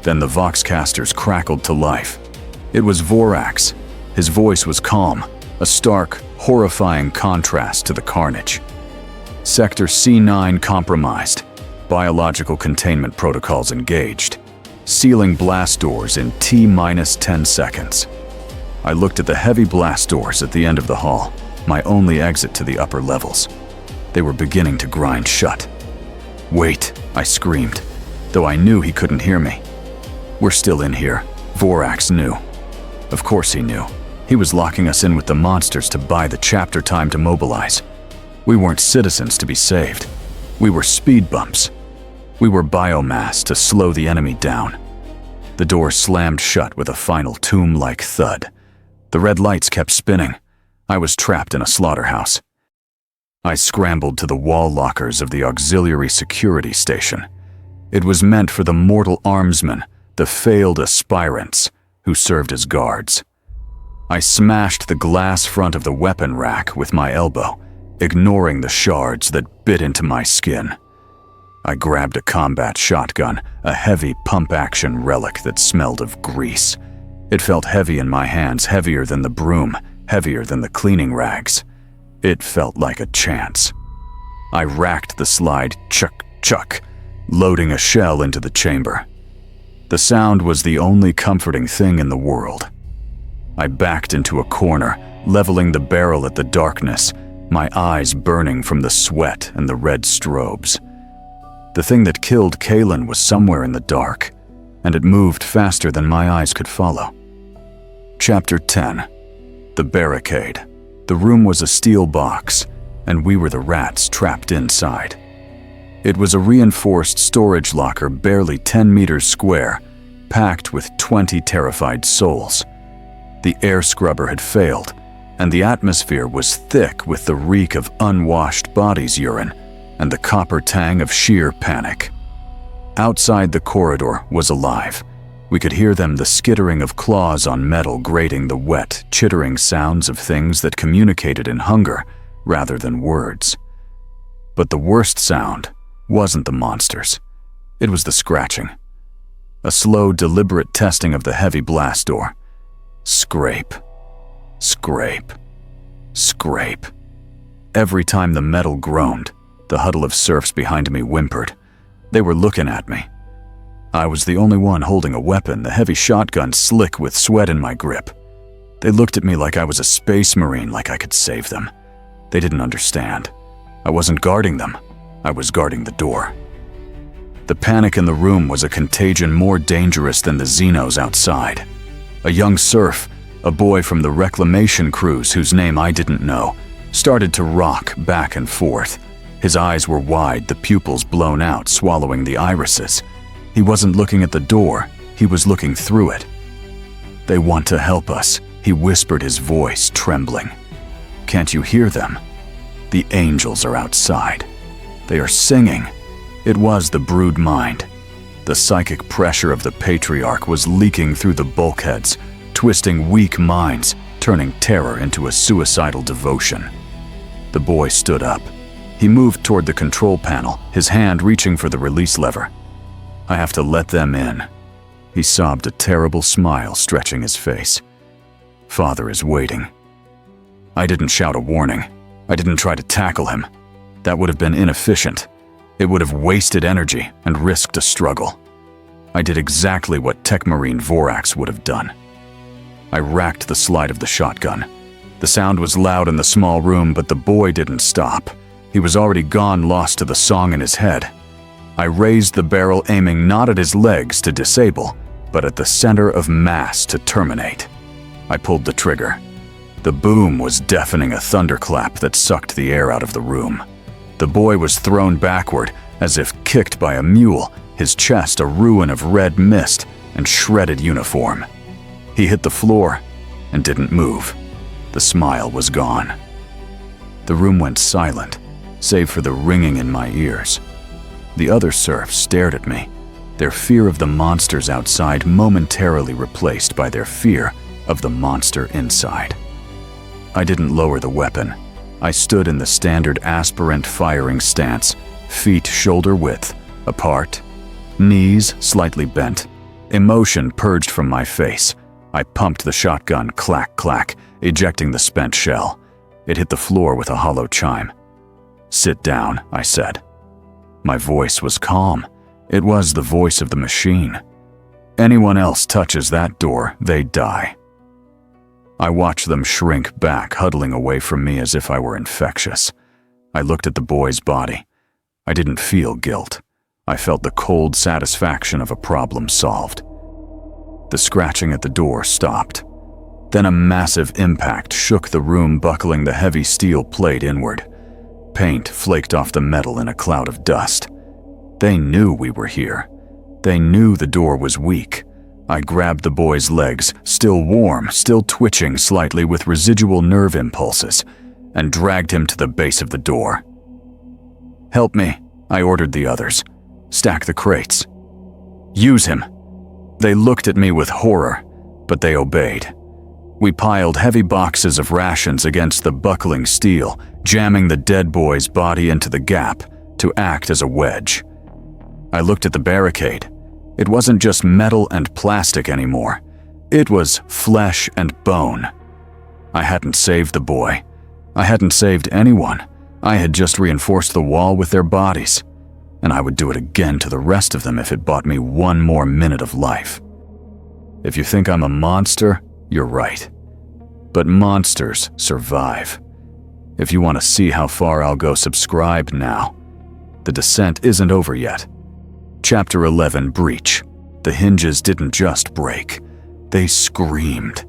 Then the Voxcasters crackled to life. It was Vorax. His voice was calm, a stark, horrifying contrast to the carnage. Sector C9 compromised. Biological containment protocols engaged. Sealing blast doors in T-10 seconds. I looked at the heavy blast doors at the end of the hall, my only exit to the upper levels. They were beginning to grind shut. "Wait," I screamed, though I knew he couldn't hear me. "We're still in here," Vorax knew. Of course he knew. He was locking us in with the monsters to buy the chapter time to mobilize. We weren't citizens to be saved. We were speed bumps. We were biomass to slow the enemy down. The door slammed shut with a final tomb-like thud. The red lights kept spinning. I was trapped in a slaughterhouse. I scrambled to the wall lockers of the auxiliary security station. It was meant for the mortal armsmen, the failed aspirants, who served as guards. I smashed the glass front of the weapon rack with my elbow, ignoring the shards that bit into my skin. I grabbed a combat shotgun, a heavy pump-action relic that smelled of grease. It felt heavy in my hands, heavier than the broom, heavier than the cleaning rags. It felt like a chance. I racked the slide, chuck, chuck, loading a shell into the chamber. The sound was the only comforting thing in the world. I backed into a corner, leveling the barrel at the darkness, my eyes burning from the sweat and the red strobes. The thing that killed Kalen was somewhere in the dark, and it moved faster than my eyes could follow. Chapter 10. The Barricade. The room was a steel box, and we were the rats trapped inside. It was a reinforced storage locker barely 10 meters square, packed with 20 terrified souls. The air scrubber had failed, and the atmosphere was thick with the reek of unwashed bodies' urine and the copper tang of sheer panic. Outside the corridor was alive. We could hear them, the skittering of claws on metal grating, the wet, chittering sounds of things that communicated in hunger rather than words. But the worst sound wasn't the monsters. It was the scratching. A slow, deliberate testing of the heavy blast door. Scrape, scrape, scrape. Every time the metal groaned, the huddle of serfs behind me whimpered. They were looking at me. I was the only one holding a weapon, the heavy shotgun slick with sweat in my grip. They looked at me like I was a space marine, like I could save them. They didn't understand. I wasn't guarding them. I was guarding the door. The panic in the room was a contagion more dangerous than the Xenos outside. A young serf, a boy from the reclamation cruise whose name I didn't know, started to rock back and forth. His eyes were wide, the pupils blown out, swallowing the irises. He wasn't looking at the door, he was looking through it. "They want to help us," he whispered, his voice trembling. "Can't you hear them? The angels are outside. They are singing." It was the brood mind. The psychic pressure of the patriarch was leaking through the bulkheads, twisting weak minds, turning terror into a suicidal devotion. The boy stood up. He moved toward the control panel, his hand reaching for the release lever. "I have to let them in." He sobbed, a terrible smile stretching his face. "Father is waiting." I didn't shout a warning. I didn't try to tackle him. That would have been inefficient. It would have wasted energy and risked a struggle. I did exactly what Tech Marine Vorax would have done. I racked the slide of the shotgun. The sound was loud in the small room, but the boy didn't stop. He was already gone, lost to the song in his head. I raised the barrel, aiming not at his legs to disable, but at the center of mass to terminate. I pulled the trigger. The boom was deafening, a thunderclap that sucked the air out of the room. The boy was thrown backward, as if kicked by a mule, his chest a ruin of red mist and shredded uniform. He hit the floor and didn't move. The smile was gone. The room went silent, save for the ringing in my ears. The other serfs stared at me, their fear of the monsters outside momentarily replaced by their fear of the monster inside. I didn't lower the weapon. I stood in the standard aspirant firing stance, feet shoulder width, apart, knees slightly bent. Emotion purged from my face. I pumped the shotgun, clack, clack, ejecting the spent shell. It hit the floor with a hollow chime. "Sit down," I said. My voice was calm. It was the voice of the machine. Anyone else touches that door, they die. I watched them shrink back, huddling away from me as if I were infectious. I looked at the boy's body. I didn't feel guilt. I felt the cold satisfaction of a problem solved. The scratching at the door stopped. Then a massive impact shook the room, buckling the heavy steel plate inward. Paint flaked off the metal in a cloud of dust. They knew we were here. They knew the door was weak. I grabbed the boy's legs, still warm, still twitching slightly with residual nerve impulses, and dragged him to the base of the door. "Help me," I ordered the others. "Stack the crates." "Use him." They looked at me with horror, but they obeyed. We piled heavy boxes of rations against the buckling steel, jamming the dead boy's body into the gap to act as a wedge. I looked at the barricade. It wasn't just metal and plastic anymore. It was flesh and bone. I hadn't saved the boy. I hadn't saved anyone. I had just reinforced the wall with their bodies, and I would do it again to the rest of them if it bought me one more minute of life. If you think I'm a monster, you're right. But monsters survive. If you want to see how far I'll go, subscribe now. The descent isn't over yet. Chapter 11, Breach. The hinges didn't just break. They screamed.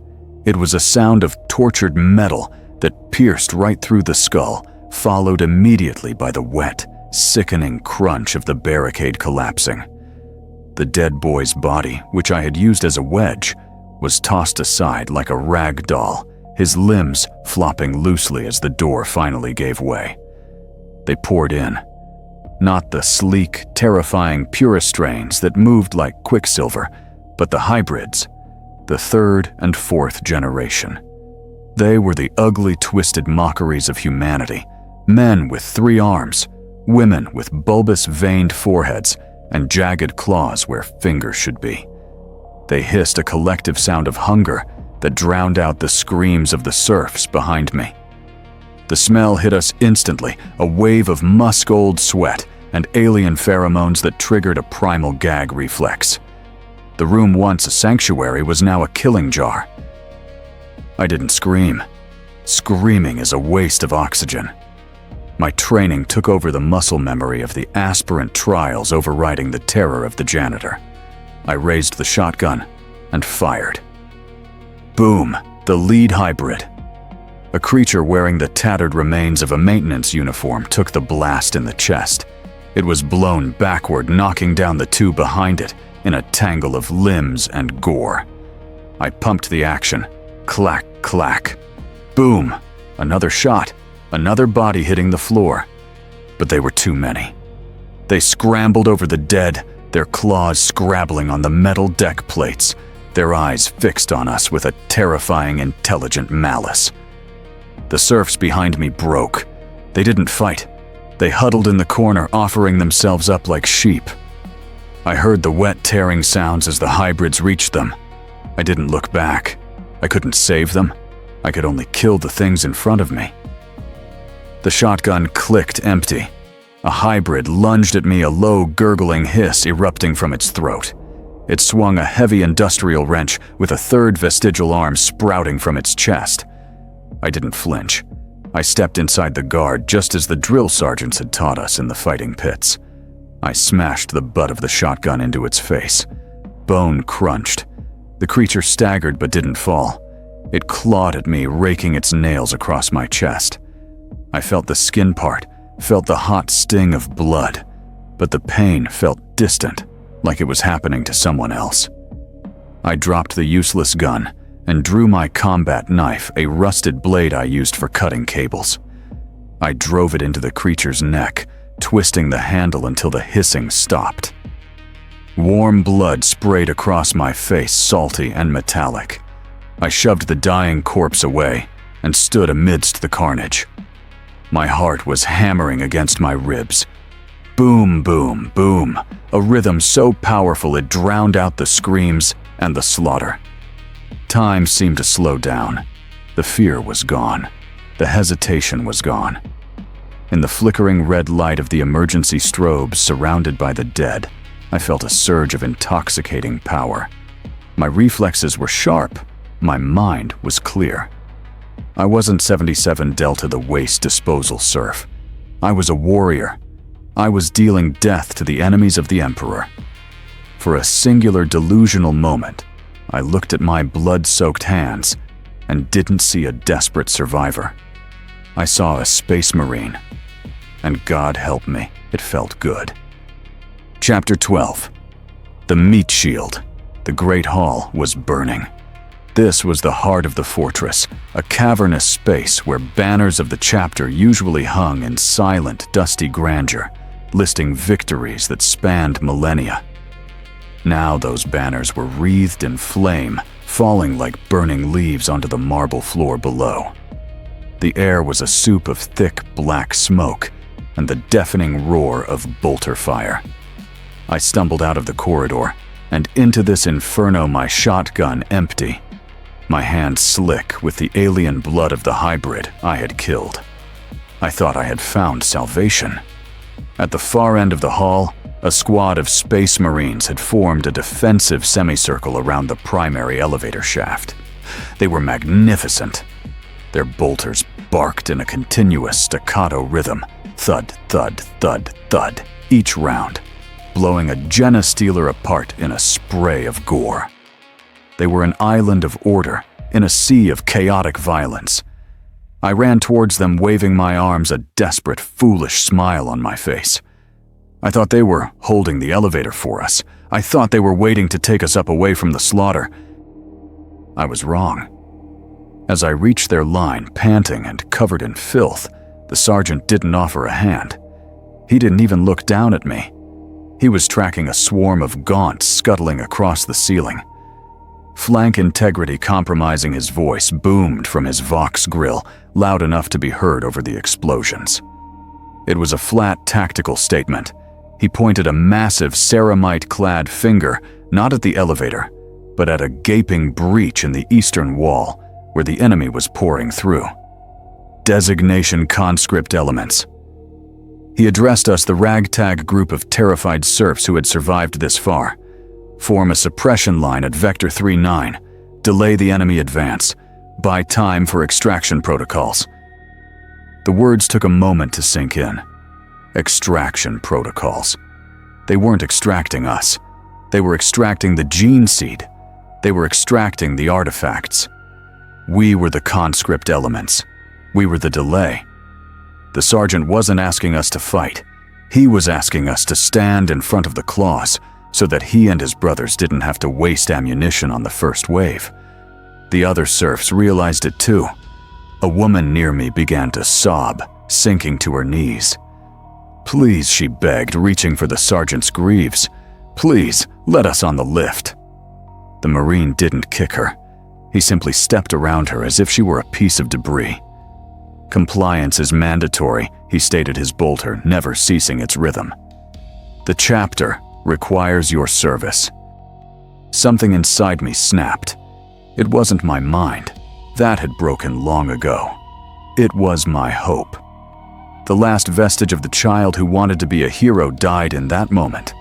It was a sound of tortured metal that pierced right through the skull, followed immediately by the wet, sickening crunch of the barricade collapsing. The dead boy's body, which I had used as a wedge, was tossed aside like a rag doll, his limbs flopping loosely as the door finally gave way. They poured in. Not the sleek, terrifying purist strains that moved like quicksilver, but the hybrids, the third and fourth generation. They were the ugly, twisted mockeries of humanity, men with 3 arms, women with bulbous, veined foreheads and jagged claws where fingers should be. They hissed a collective sound of hunger that drowned out the screams of the serfs behind me. The smell hit us instantly, a wave of musk-old sweat and alien pheromones that triggered a primal gag reflex. The room once a sanctuary was now a killing jar. I didn't scream. Screaming is a waste of oxygen. My training took over the muscle memory of the aspirant trials, overriding the terror of the janitor. I raised the shotgun and fired. Boom! The lead hybrid. A creature wearing the tattered remains of a maintenance uniform took the blast in the chest. It was blown backward, knocking down the 2 behind it in a tangle of limbs and gore. I pumped the action. Clack, clack. Boom! Another shot. Another body hitting the floor. But they were too many. They scrambled over the dead, their claws scrabbling on the metal deck plates, their eyes fixed on us with a terrifying, intelligent malice. The serfs behind me broke. They didn't fight. They huddled in the corner, offering themselves up like sheep. I heard the wet, tearing sounds as the hybrids reached them. I didn't look back. I couldn't save them. I could only kill the things in front of me. The shotgun clicked empty. A hybrid lunged at me, a low, gurgling hiss erupting from its throat. It swung a heavy industrial wrench with a 3rd vestigial arm sprouting from its chest. I didn't flinch. I stepped inside the guard just as the drill sergeants had taught us in the fighting pits. I smashed the butt of the shotgun into its face. Bone crunched. The creature staggered but didn't fall. It clawed at me, raking its nails across my chest. I felt the skin part, felt the hot sting of blood, but the pain felt distant, like it was happening to someone else. I dropped the useless gun and drew my combat knife, a rusted blade I used for cutting cables. I drove it into the creature's neck, twisting the handle until the hissing stopped. Warm blood sprayed across my face, salty and metallic. I shoved the dying corpse away and stood amidst the carnage. My heart was hammering against my ribs. Boom, boom, boom, a rhythm so powerful it drowned out the screams and the slaughter. Time seemed to slow down. The fear was gone. The hesitation was gone. In the flickering red light of the emergency strobes surrounded by the dead, I felt a surge of intoxicating power. My reflexes were sharp. My mind was clear. I wasn't 77 Delta the waste disposal serf. I was a warrior. I was dealing death to the enemies of the Emperor. For a singular delusional moment, I looked at my blood-soaked hands and didn't see a desperate survivor. I saw a space marine, and God help me, it felt good. Chapter 12. The Meat Shield. The Great Hall was burning. This was the heart of the fortress, a cavernous space where banners of the chapter usually hung in silent, dusty grandeur, listing victories that spanned millennia. Now those banners were wreathed in flame, falling like burning leaves onto the marble floor below. The air was a soup of thick black smoke and the deafening roar of bolter fire. I stumbled out of the corridor and into this inferno, my shotgun empty, my hand slick with the alien blood of the hybrid I had killed. I thought I had found salvation. At the far end of the hall, a squad of space marines had formed a defensive semicircle around the primary elevator shaft. They were magnificent. Their bolters barked in a continuous staccato rhythm, thud, thud, thud, thud, each round, blowing a Genestealer apart in a spray of gore. They were an island of order in a sea of chaotic violence. I ran towards them, waving my arms, a desperate, foolish smile on my face. I thought they were holding the elevator for us. I thought they were waiting to take us up away from the slaughter. I was wrong. As I reached their line, panting and covered in filth, the sergeant didn't offer a hand. He didn't even look down at me. He was tracking a swarm of gaunts scuttling across the ceiling. Flank integrity compromising his voice boomed from his Vox grill, loud enough to be heard over the explosions. It was a flat tactical statement. He pointed a massive ceramite-clad finger not at the elevator, but at a gaping breach in the eastern wall where the enemy was pouring through. Designation conscript elements. He addressed us, the ragtag group of terrified serfs who had survived this far. Form a suppression line at Vector 39. Delay the enemy advance. Buy time for extraction protocols. The words took a moment to sink in. Extraction protocols. They weren't extracting us. They were extracting the gene seed. They were extracting the artifacts. We were the conscript elements. We were the delay. The sergeant wasn't asking us to fight. He was asking us to stand in front of the claws so that he and his brothers didn't have to waste ammunition on the first wave. The other serfs realized it too. A woman near me began to sob, sinking to her knees. "Please," she begged, reaching for the sergeant's greaves. "Please, let us on the lift." The Marine didn't kick her. He simply stepped around her as if she were a piece of debris. "Compliance is mandatory," he stated, his bolter never ceasing its rhythm. "The chapter requires your service." Something inside me snapped. It wasn't my mind. That had broken long ago. It was my hope. The last vestige of the child who wanted to be a hero died in that moment,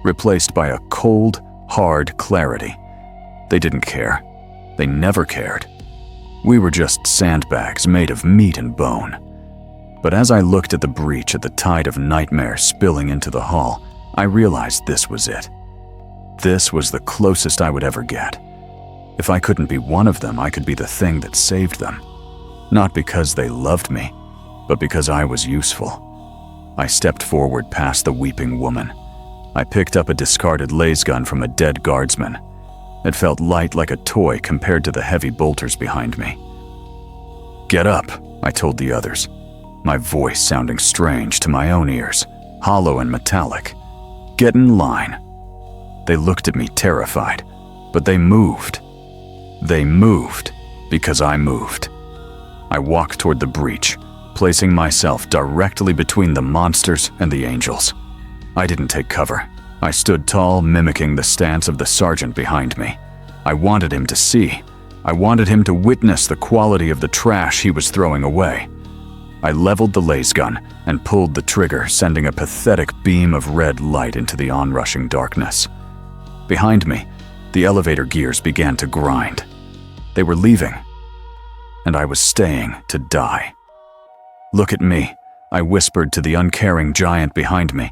replaced by a cold, hard clarity. They didn't care. They never cared. We were just sandbags made of meat and bone. But as I looked at the breach, at the tide of nightmare spilling into the hall, I realized this was it. This was the closest I would ever get. If I couldn't be one of them, I could be the thing that saved them. Not because they loved me, but because I was useful. I stepped forward past the weeping woman. I picked up a discarded laser gun from a dead guardsman. It felt light like a toy compared to the heavy bolters behind me. "Get up," I told the others, my voice sounding strange to my own ears, hollow and metallic. "Get in line." They looked at me terrified, but they moved. They moved because I moved. I walked toward the breach, placing myself directly between the monsters and the angels. I didn't take cover. I stood tall, mimicking the stance of the sergeant behind me. I wanted him to see. I wanted him to witness the quality of the trash he was throwing away. I leveled the laser gun and pulled the trigger, sending a pathetic beam of red light into the onrushing darkness. Behind me, the elevator gears began to grind. They were leaving, and I was staying to die. "Look at me," I whispered to the uncaring giant behind me.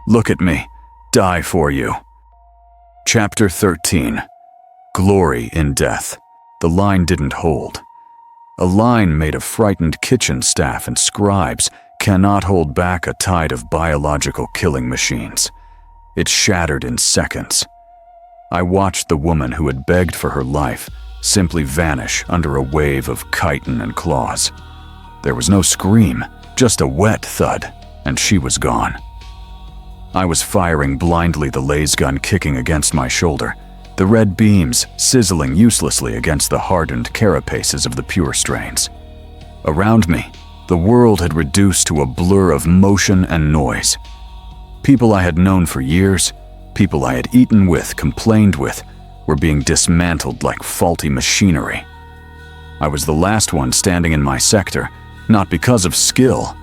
"Look at me. Die for you." Chapter 13. Glory in Death. The line didn't hold. A line made of frightened kitchen staff and scribes cannot hold back a tide of biological killing machines. It shattered in seconds. I watched the woman who had begged for her life simply vanish under a wave of chitin and claws. There was no scream, just a wet thud, and she was gone. I was firing blindly, the laser gun kicking against my shoulder. the red beams sizzling uselessly against the hardened carapaces of the pure strains. Around me, the world had reduced to a blur of motion and noise. People I had known for years, people I had eaten with, complained with, were being dismantled like faulty machinery. I was the last one standing in my sector, not because of skill,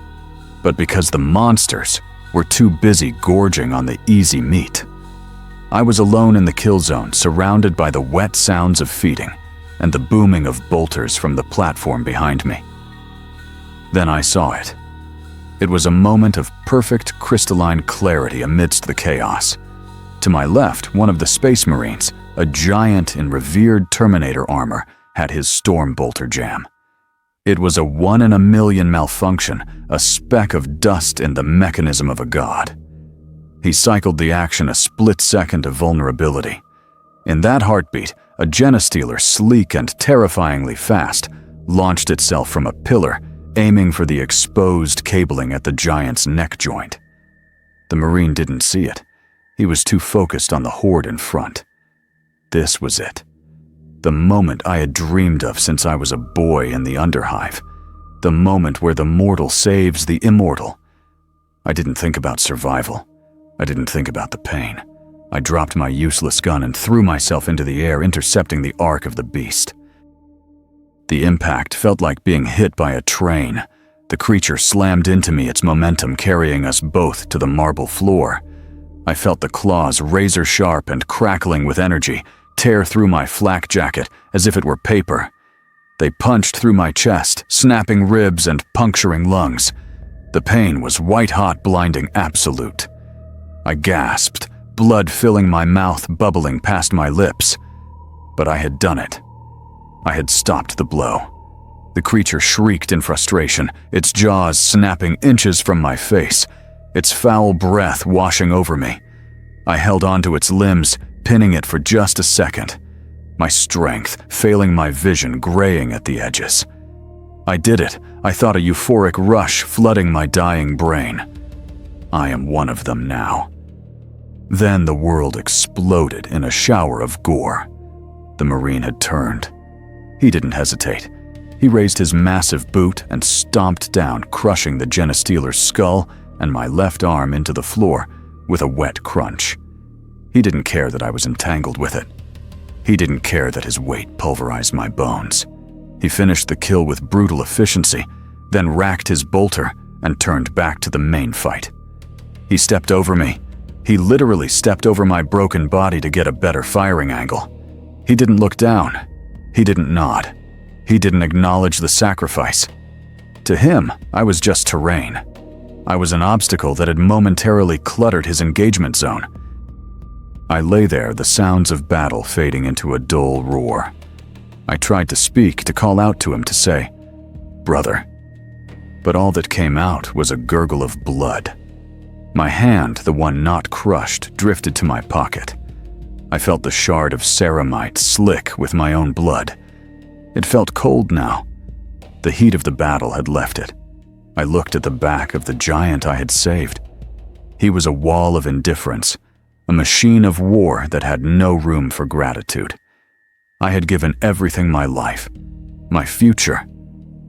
but because the monsters were too busy gorging on the easy meat. I was alone in the kill zone, surrounded by the wet sounds of feeding and the booming of bolters from the platform behind me. Then I saw it. It was a moment of perfect crystalline clarity amidst the chaos. To my left, one of the Space Marines, a giant in revered Terminator armor, had his storm bolter jam. It was a 1 in a million malfunction, a speck of dust in the mechanism of a god. He cycled the action a split second of vulnerability. In that heartbeat, a Genestealer, sleek and terrifyingly fast, launched itself from a pillar, aiming for the exposed cabling at the giant's neck joint. The Marine didn't see it. He was too focused on the horde in front. This was it. The moment I had dreamed of since I was a boy in the Underhive. The moment where the mortal saves the immortal. I didn't think about survival. I didn't think about the pain. I dropped my useless gun and threw myself into the air, intercepting the arc of the beast. The impact felt like being hit by a train. The creature slammed into me, its momentum carrying us both to the marble floor. I felt the claws, razor sharp and crackling with energy, tear through my flak jacket as if it were paper. They punched through my chest, snapping ribs and puncturing lungs. The pain was white-hot, blinding absolute. I gasped, blood filling my mouth, bubbling past my lips. But I had done it. I had stopped the blow. The creature shrieked in frustration, its jaws snapping inches from my face, its foul breath washing over me. I held onto its limbs, pinning it for just a second, my strength failing, my vision graying at the edges. I did it. I thought a euphoric rush flooding my dying brain. I am one of them now. Then the world exploded in a shower of gore. The Marine had turned. He didn't hesitate. He raised his massive boot and stomped down, crushing the Genestealer's skull and my left arm into the floor with a wet crunch. He didn't care that I was entangled with it. He didn't care that his weight pulverized my bones. He finished the kill with brutal efficiency, then racked his bolter and turned back to the main fight. He stepped over me. He literally stepped over my broken body to get a better firing angle. He didn't look down. He didn't nod. He didn't acknowledge the sacrifice. To him, I was just terrain. I was an obstacle that had momentarily cluttered his engagement zone. I lay there, the sounds of battle fading into a dull roar. I tried to speak, to call out to him, to say, "Brother." But all that came out was a gurgle of blood. My hand, the one not crushed, drifted to my pocket. I felt the shard of ceramite slick with my own blood. It felt cold now. The heat of the battle had left it. I looked at the back of the giant I had saved. He was a wall of indifference, a machine of war that had no room for gratitude. I had given everything, my life, my future,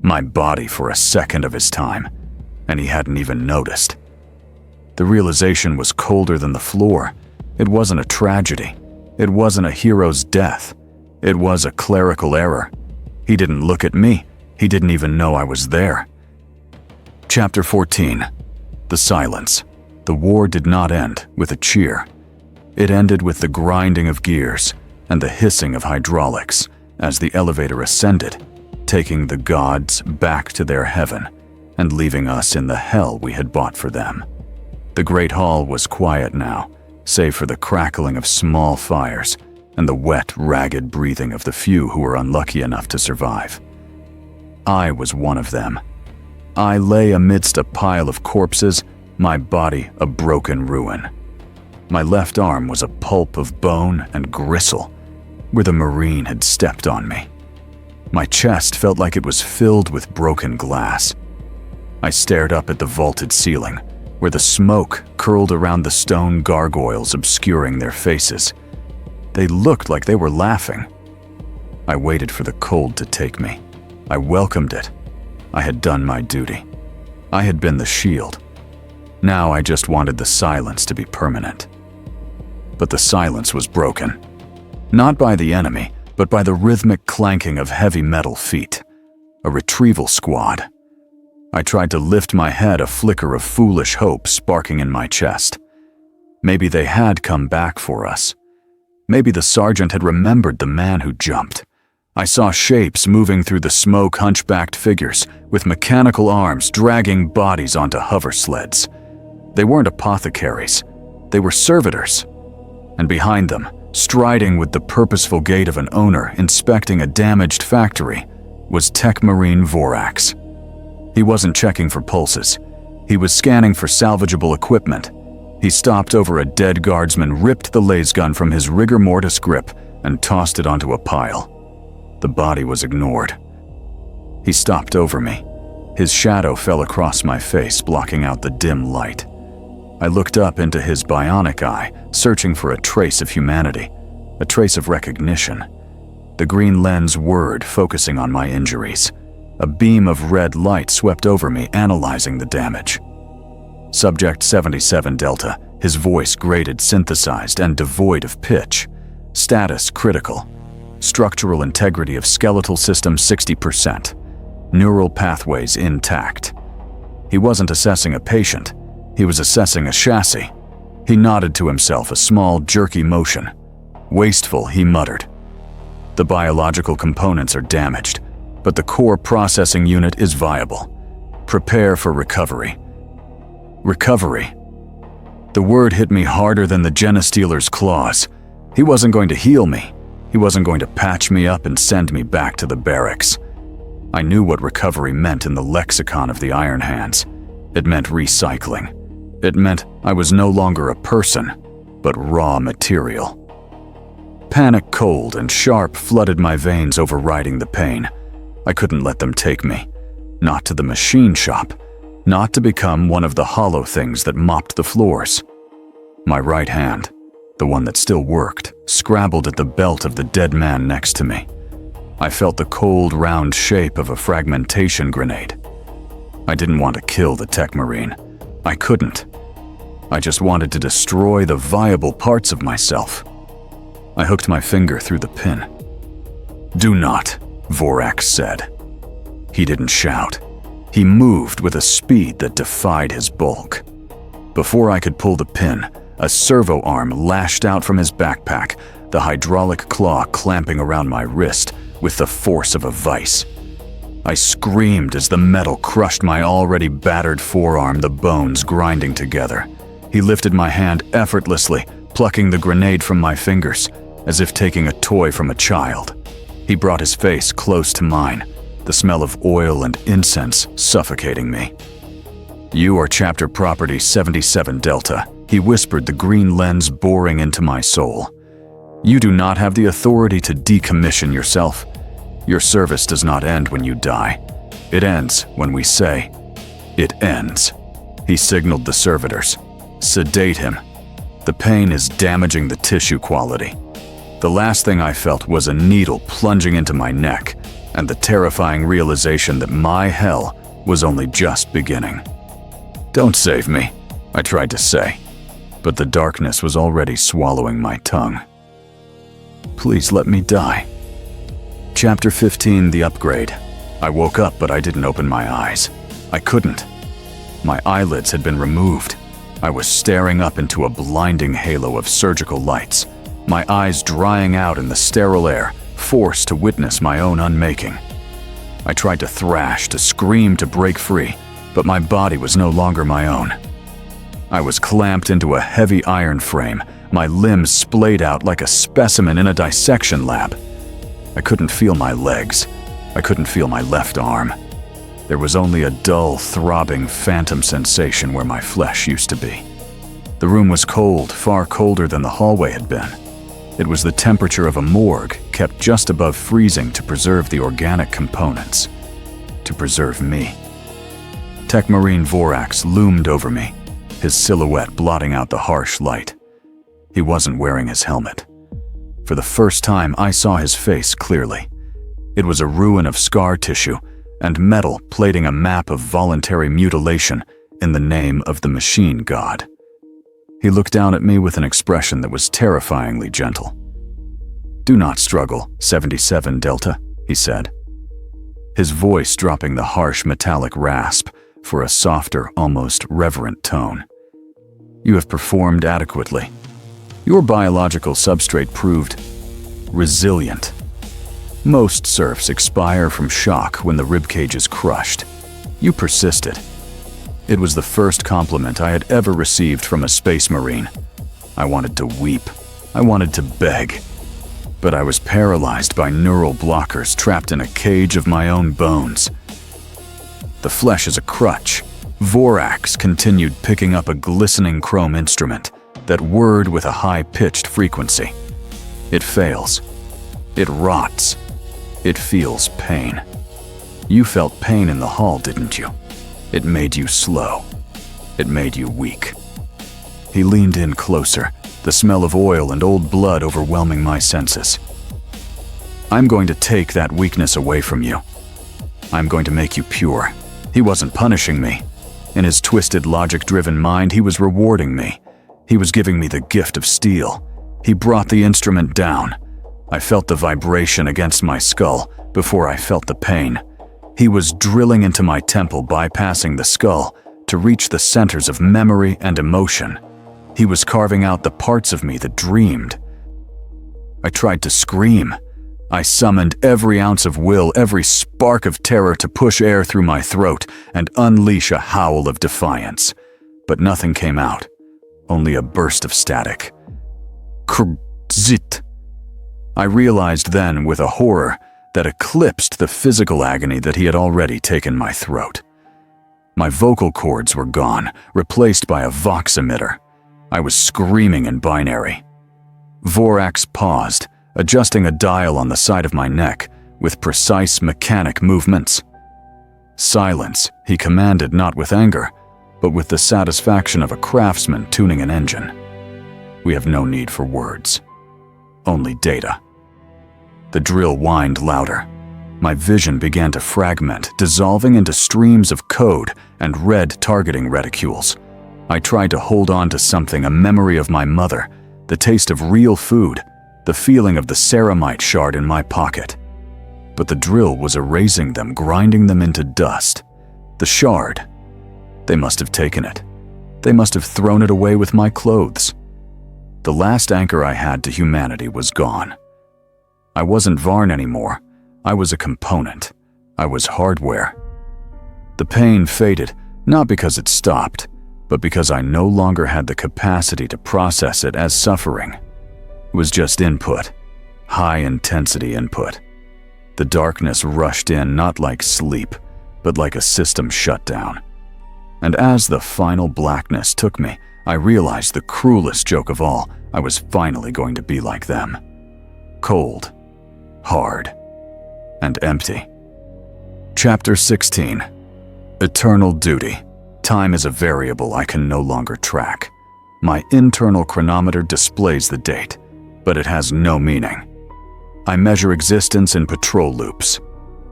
my body for a second of his time, and he hadn't even noticed. The realization was colder than the floor. It wasn't a tragedy. It wasn't a hero's death. It was a clerical error. He didn't look at me. He didn't even know I was there. Chapter 14. The silence. The war did not end with a cheer. It ended with the grinding of gears and the hissing of hydraulics as the elevator ascended, taking the gods back to their heaven and leaving us in the hell we had bought for them. The great hall was quiet now, save for the crackling of small fires and the wet, ragged breathing of the few who were unlucky enough to survive. I was one of them. I lay amidst a pile of corpses, my body a broken ruin. My left arm was a pulp of bone and gristle, where the Marine had stepped on me. My chest felt like it was filled with broken glass. I stared up at the vaulted ceiling, where the smoke curled around the stone gargoyles obscuring their faces. They looked like they were laughing. I waited for the cold to take me. I welcomed it. I had done my duty. I had been the shield. Now I just wanted the silence to be permanent. But the silence was broken. Not by the enemy, but by the rhythmic clanking of heavy metal feet. A retrieval squad. I tried to lift my head, a flicker of foolish hope sparking in my chest. Maybe they had come back for us. Maybe the sergeant had remembered the man who jumped. I saw shapes moving through the smoke, hunchbacked figures with mechanical arms dragging bodies onto hover sleds. They weren't apothecaries. They were servitors. And behind them, striding with the purposeful gait of an owner inspecting a damaged factory, was Techmarine Vorax. He wasn't checking for pulses. He was scanning for salvageable equipment. He stopped over a dead guardsman, ripped the lasgun from his rigor mortis grip, and tossed it onto a pile. The body was ignored. He stopped over me. His shadow fell across my face, blocking out the dim light. I looked up into his bionic eye, searching for a trace of humanity, a trace of recognition. The green lens whirred, focusing on my injuries. A beam of red light swept over me, analyzing the damage. Subject 77 Delta, his voice grated, synthesized, and devoid of pitch. Status critical. Structural integrity of skeletal system 60%. Neural pathways intact. He wasn't assessing a patient. He was assessing a chassis. He nodded to himself, a small, jerky motion. Wasteful, he muttered. The biological components are damaged, but the core processing unit is viable. Prepare for recovery. Recovery. The word hit me harder than the Genestealer's claws. He wasn't going to heal me. He wasn't going to patch me up and send me back to the barracks. I knew what recovery meant in the lexicon of the Iron Hands. It meant recycling. It meant I was no longer a person, but raw material. Panic, cold, and sharp flooded my veins, overriding the pain. I couldn't let them take me. Not to the machine shop. Not to become one of the hollow things that mopped the floors. My right hand, the one that still worked, scrabbled at the belt of the dead man next to me. I felt the cold, round shape of a fragmentation grenade. I didn't want to kill the Techmarine. I couldn't. I just wanted to destroy the viable parts of myself. I hooked my finger through the pin. "Do not," Vorax said. He didn't shout. He moved with a speed that defied his bulk. Before I could pull the pin, a servo arm lashed out from his backpack, the hydraulic claw clamping around my wrist with the force of a vice. I screamed as the metal crushed my already battered forearm, the bones grinding together. He lifted my hand effortlessly, plucking the grenade from my fingers, as if taking a toy from a child. He brought his face close to mine, the smell of oil and incense suffocating me. "You are Chapter Property 77 Delta," he whispered, the green lens boring into my soul. "You do not have the authority to decommission yourself. Your service does not end when you die. It ends when we say, 'It ends.'" He signaled the servitors. "Sedate him. The pain is damaging the tissue quality." The last thing I felt was a needle plunging into my neck, and the terrifying realization that my hell was only just beginning. "Don't save me," I tried to say, but the darkness was already swallowing my tongue. "Please let me die." Chapter 15, The Upgrade. I woke up, but I didn't open my eyes. I couldn't. My eyelids had been removed. I was staring up into a blinding halo of surgical lights, my eyes drying out in the sterile air, forced to witness my own unmaking. I tried to thrash, to scream, to break free, but my body was no longer my own. I was clamped into a heavy iron frame, my limbs splayed out like a specimen in a dissection lab. I couldn't feel my legs. I couldn't feel my left arm. There was only a dull, throbbing phantom sensation where my flesh used to be. The room was cold, far colder than the hallway had been. It was the temperature of a morgue, kept just above freezing to preserve the organic components. To preserve me. Techmarine Vorax loomed over me, his silhouette blotting out the harsh light. He wasn't wearing his helmet. For the first time, I saw his face clearly. It was a ruin of scar tissue and metal plating a map of voluntary mutilation in the name of the machine god. He looked down at me with an expression that was terrifyingly gentle. "Do not struggle, 77 Delta," he said, his voice dropping the harsh metallic rasp for a softer, almost reverent tone. "You have performed adequately. Your biological substrate proved resilient. Most serfs expire from shock when the ribcage is crushed. You persisted." It was the first compliment I had ever received from a space marine. I wanted to weep. I wanted to beg. But I was paralyzed by neural blockers trapped in a cage of my own bones. The flesh is a crutch. Vorax continued picking up a glistening chrome instrument that whirred with a high-pitched frequency. It fails. It rots. It feels pain. You felt pain in the hall, didn't you? It made you slow. It made you weak. He leaned in closer, the smell of oil and old blood overwhelming my senses. "I'm going to take that weakness away from you. I'm going to make you pure." He wasn't punishing me. In his twisted, logic-driven mind, he was rewarding me. He was giving me the gift of steel. He brought the instrument down. I felt the vibration against my skull before I felt the pain. He was drilling into my temple, bypassing the skull to reach the centers of memory and emotion. He was carving out the parts of me that dreamed. I tried to scream. I summoned every ounce of will, every spark of terror to push air through my throat and unleash a howl of defiance. But nothing came out, only a burst of static. Zit. I realized then with a horror that eclipsed the physical agony that he had already taken my throat. My vocal cords were gone, replaced by a vox emitter. I was screaming in binary. Vorax paused, adjusting a dial on the side of my neck with precise mechanic movements. "Silence," he commanded, not with anger, but with the satisfaction of a craftsman tuning an engine. "We have no need for words, only data." The drill whined louder. My vision began to fragment, dissolving into streams of code and red targeting reticules. I tried to hold on to something, a memory of my mother, the taste of real food, the feeling of the ceramite shard in my pocket. But the drill was erasing them, grinding them into dust. The shard. They must have taken it. They must have thrown it away with my clothes. The last anchor I had to humanity was gone. I wasn't Varn anymore. I was a component. I was hardware. The pain faded, not because it stopped, but because I no longer had the capacity to process it as suffering. It was just input, high-intensity input. The darkness rushed in not like sleep, but like a system shutdown. And as the final blackness took me, I realized the cruelest joke of all, I was finally going to be like them. Cold, hard, and empty. Chapter 16. Eternal Duty. Time is a variable I can no longer track. My internal chronometer displays the date, but it has no meaning. I measure existence in patrol loops.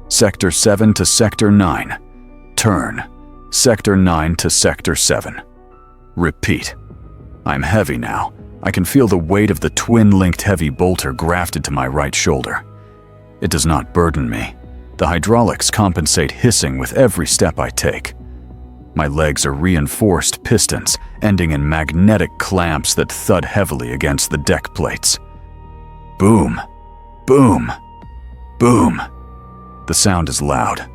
Sector 7 to Sector 9. Turn. Sector 9 to Sector 7. Repeat. I'm heavy now. I can feel the weight of the twin-linked heavy bolter grafted to my right shoulder. It does not burden me. The hydraulics compensate hissing with every step I take. My legs are reinforced pistons, ending in magnetic clamps that thud heavily against the deck plates. Boom, boom, boom. The sound is loud.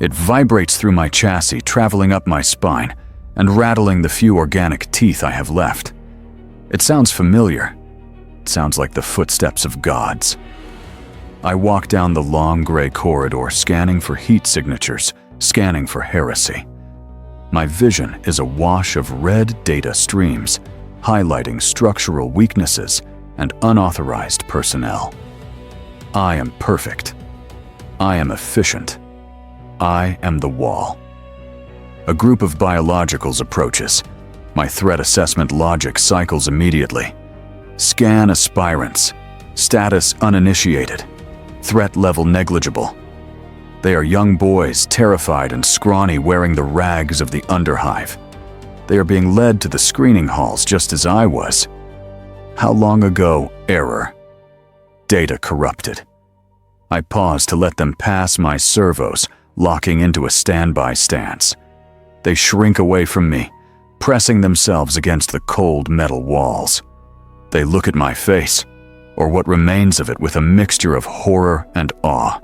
It vibrates through my chassis, traveling up my spine, and rattling the few organic teeth I have left. It sounds familiar. It sounds like the footsteps of gods. I walk down the long gray corridor, scanning for heat signatures, scanning for heresy. My vision is a wash of red data streams, highlighting structural weaknesses and unauthorized personnel. I am perfect. I am efficient. I am the wall. A group of biologicals approaches. My threat assessment logic cycles immediately. Scan aspirants. Status uninitiated. Threat level negligible. They are young boys, terrified and scrawny, wearing the rags of the underhive. They are being led to the screening halls just as I was. How long ago? Error. Data corrupted. I pause to let them pass my servos, locking into a standby stance. They shrink away from me, pressing themselves against the cold metal walls. They look at my face, or what remains of it, with a mixture of horror and awe.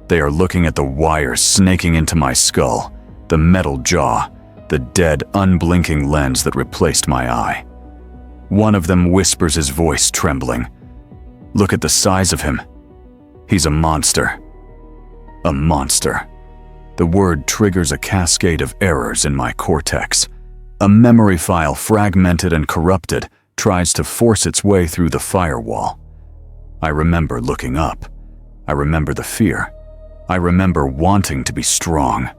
They are looking at the wires snaking into my skull, the metal jaw, the dead, unblinking lens that replaced my eye. One of them whispers, his voice trembling. Look at the size of him. He's a monster. A monster. The word triggers a cascade of errors in my cortex. A memory file, fragmented and corrupted, tries to force its way through the firewall. I remember looking up. I remember the fear. I remember wanting to be strong.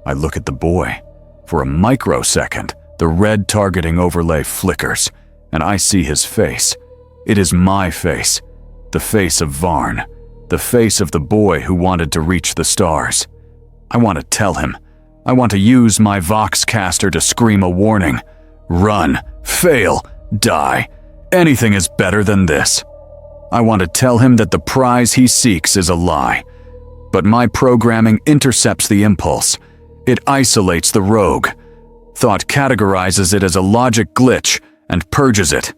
I look at the boy. For a microsecond, the red targeting overlay flickers, and I see his face. It is my face, the face of Varn, the face of the boy who wanted to reach the stars. I want to tell him. I want to use my Voxcaster to scream a warning. Run, fail, die. Anything is better than this. I want to tell him that the prize he seeks is a lie. But my programming intercepts the impulse. It isolates the rogue. Thought categorizes it as a logic glitch and purges it.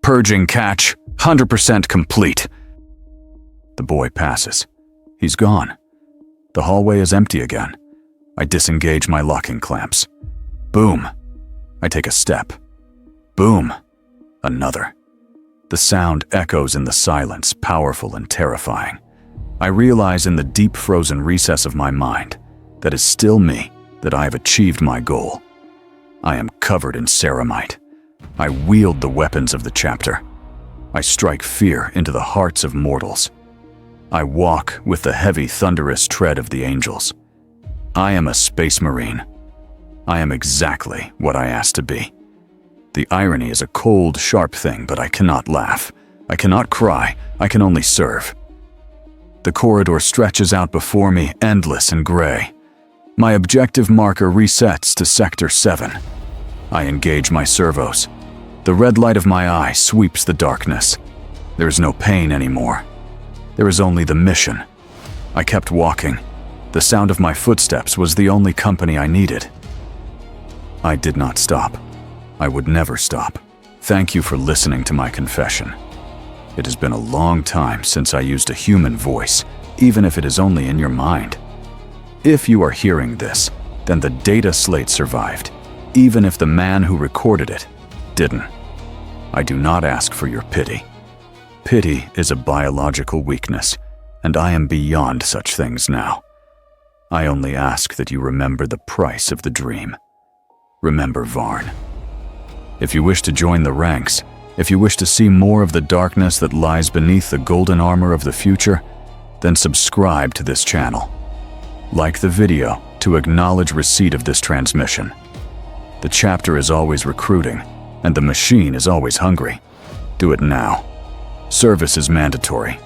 Purging catch, 100% complete. The boy passes. He's gone. The hallway is empty again. I disengage my locking clamps. Boom. I take a step. Boom. Another. The sound echoes in the silence, powerful and terrifying. I realize in the deep frozen recess of my mind, that is still me, that I have achieved my goal. I am covered in ceramite. I wield the weapons of the chapter. I strike fear into the hearts of mortals. I walk with the heavy, thunderous tread of the angels. I am a space marine. I am exactly what I asked to be. The irony is a cold, sharp thing, but I cannot laugh. I cannot cry. I can only serve. The corridor stretches out before me, endless and gray. My objective marker resets to Sector 7. I engage my servos. The red light of my eye sweeps the darkness. There is no pain anymore. There is only the mission. I kept walking. The sound of my footsteps was the only company I needed. I did not stop. I would never stop. Thank you for listening to my confession. It has been a long time since I used a human voice, even if it is only in your mind. If you are hearing this, then the data slate survived, even if the man who recorded it didn't. I do not ask for your pity. Pity is a biological weakness, and I am beyond such things now. I only ask that you remember the price of the dream. Remember Varn. If you wish to join the ranks, if you wish to see more of the darkness that lies beneath the golden armor of the future, then subscribe to this channel. Like the video to acknowledge receipt of this transmission. The chapter is always recruiting, and the machine is always hungry. Do it now. Service is mandatory.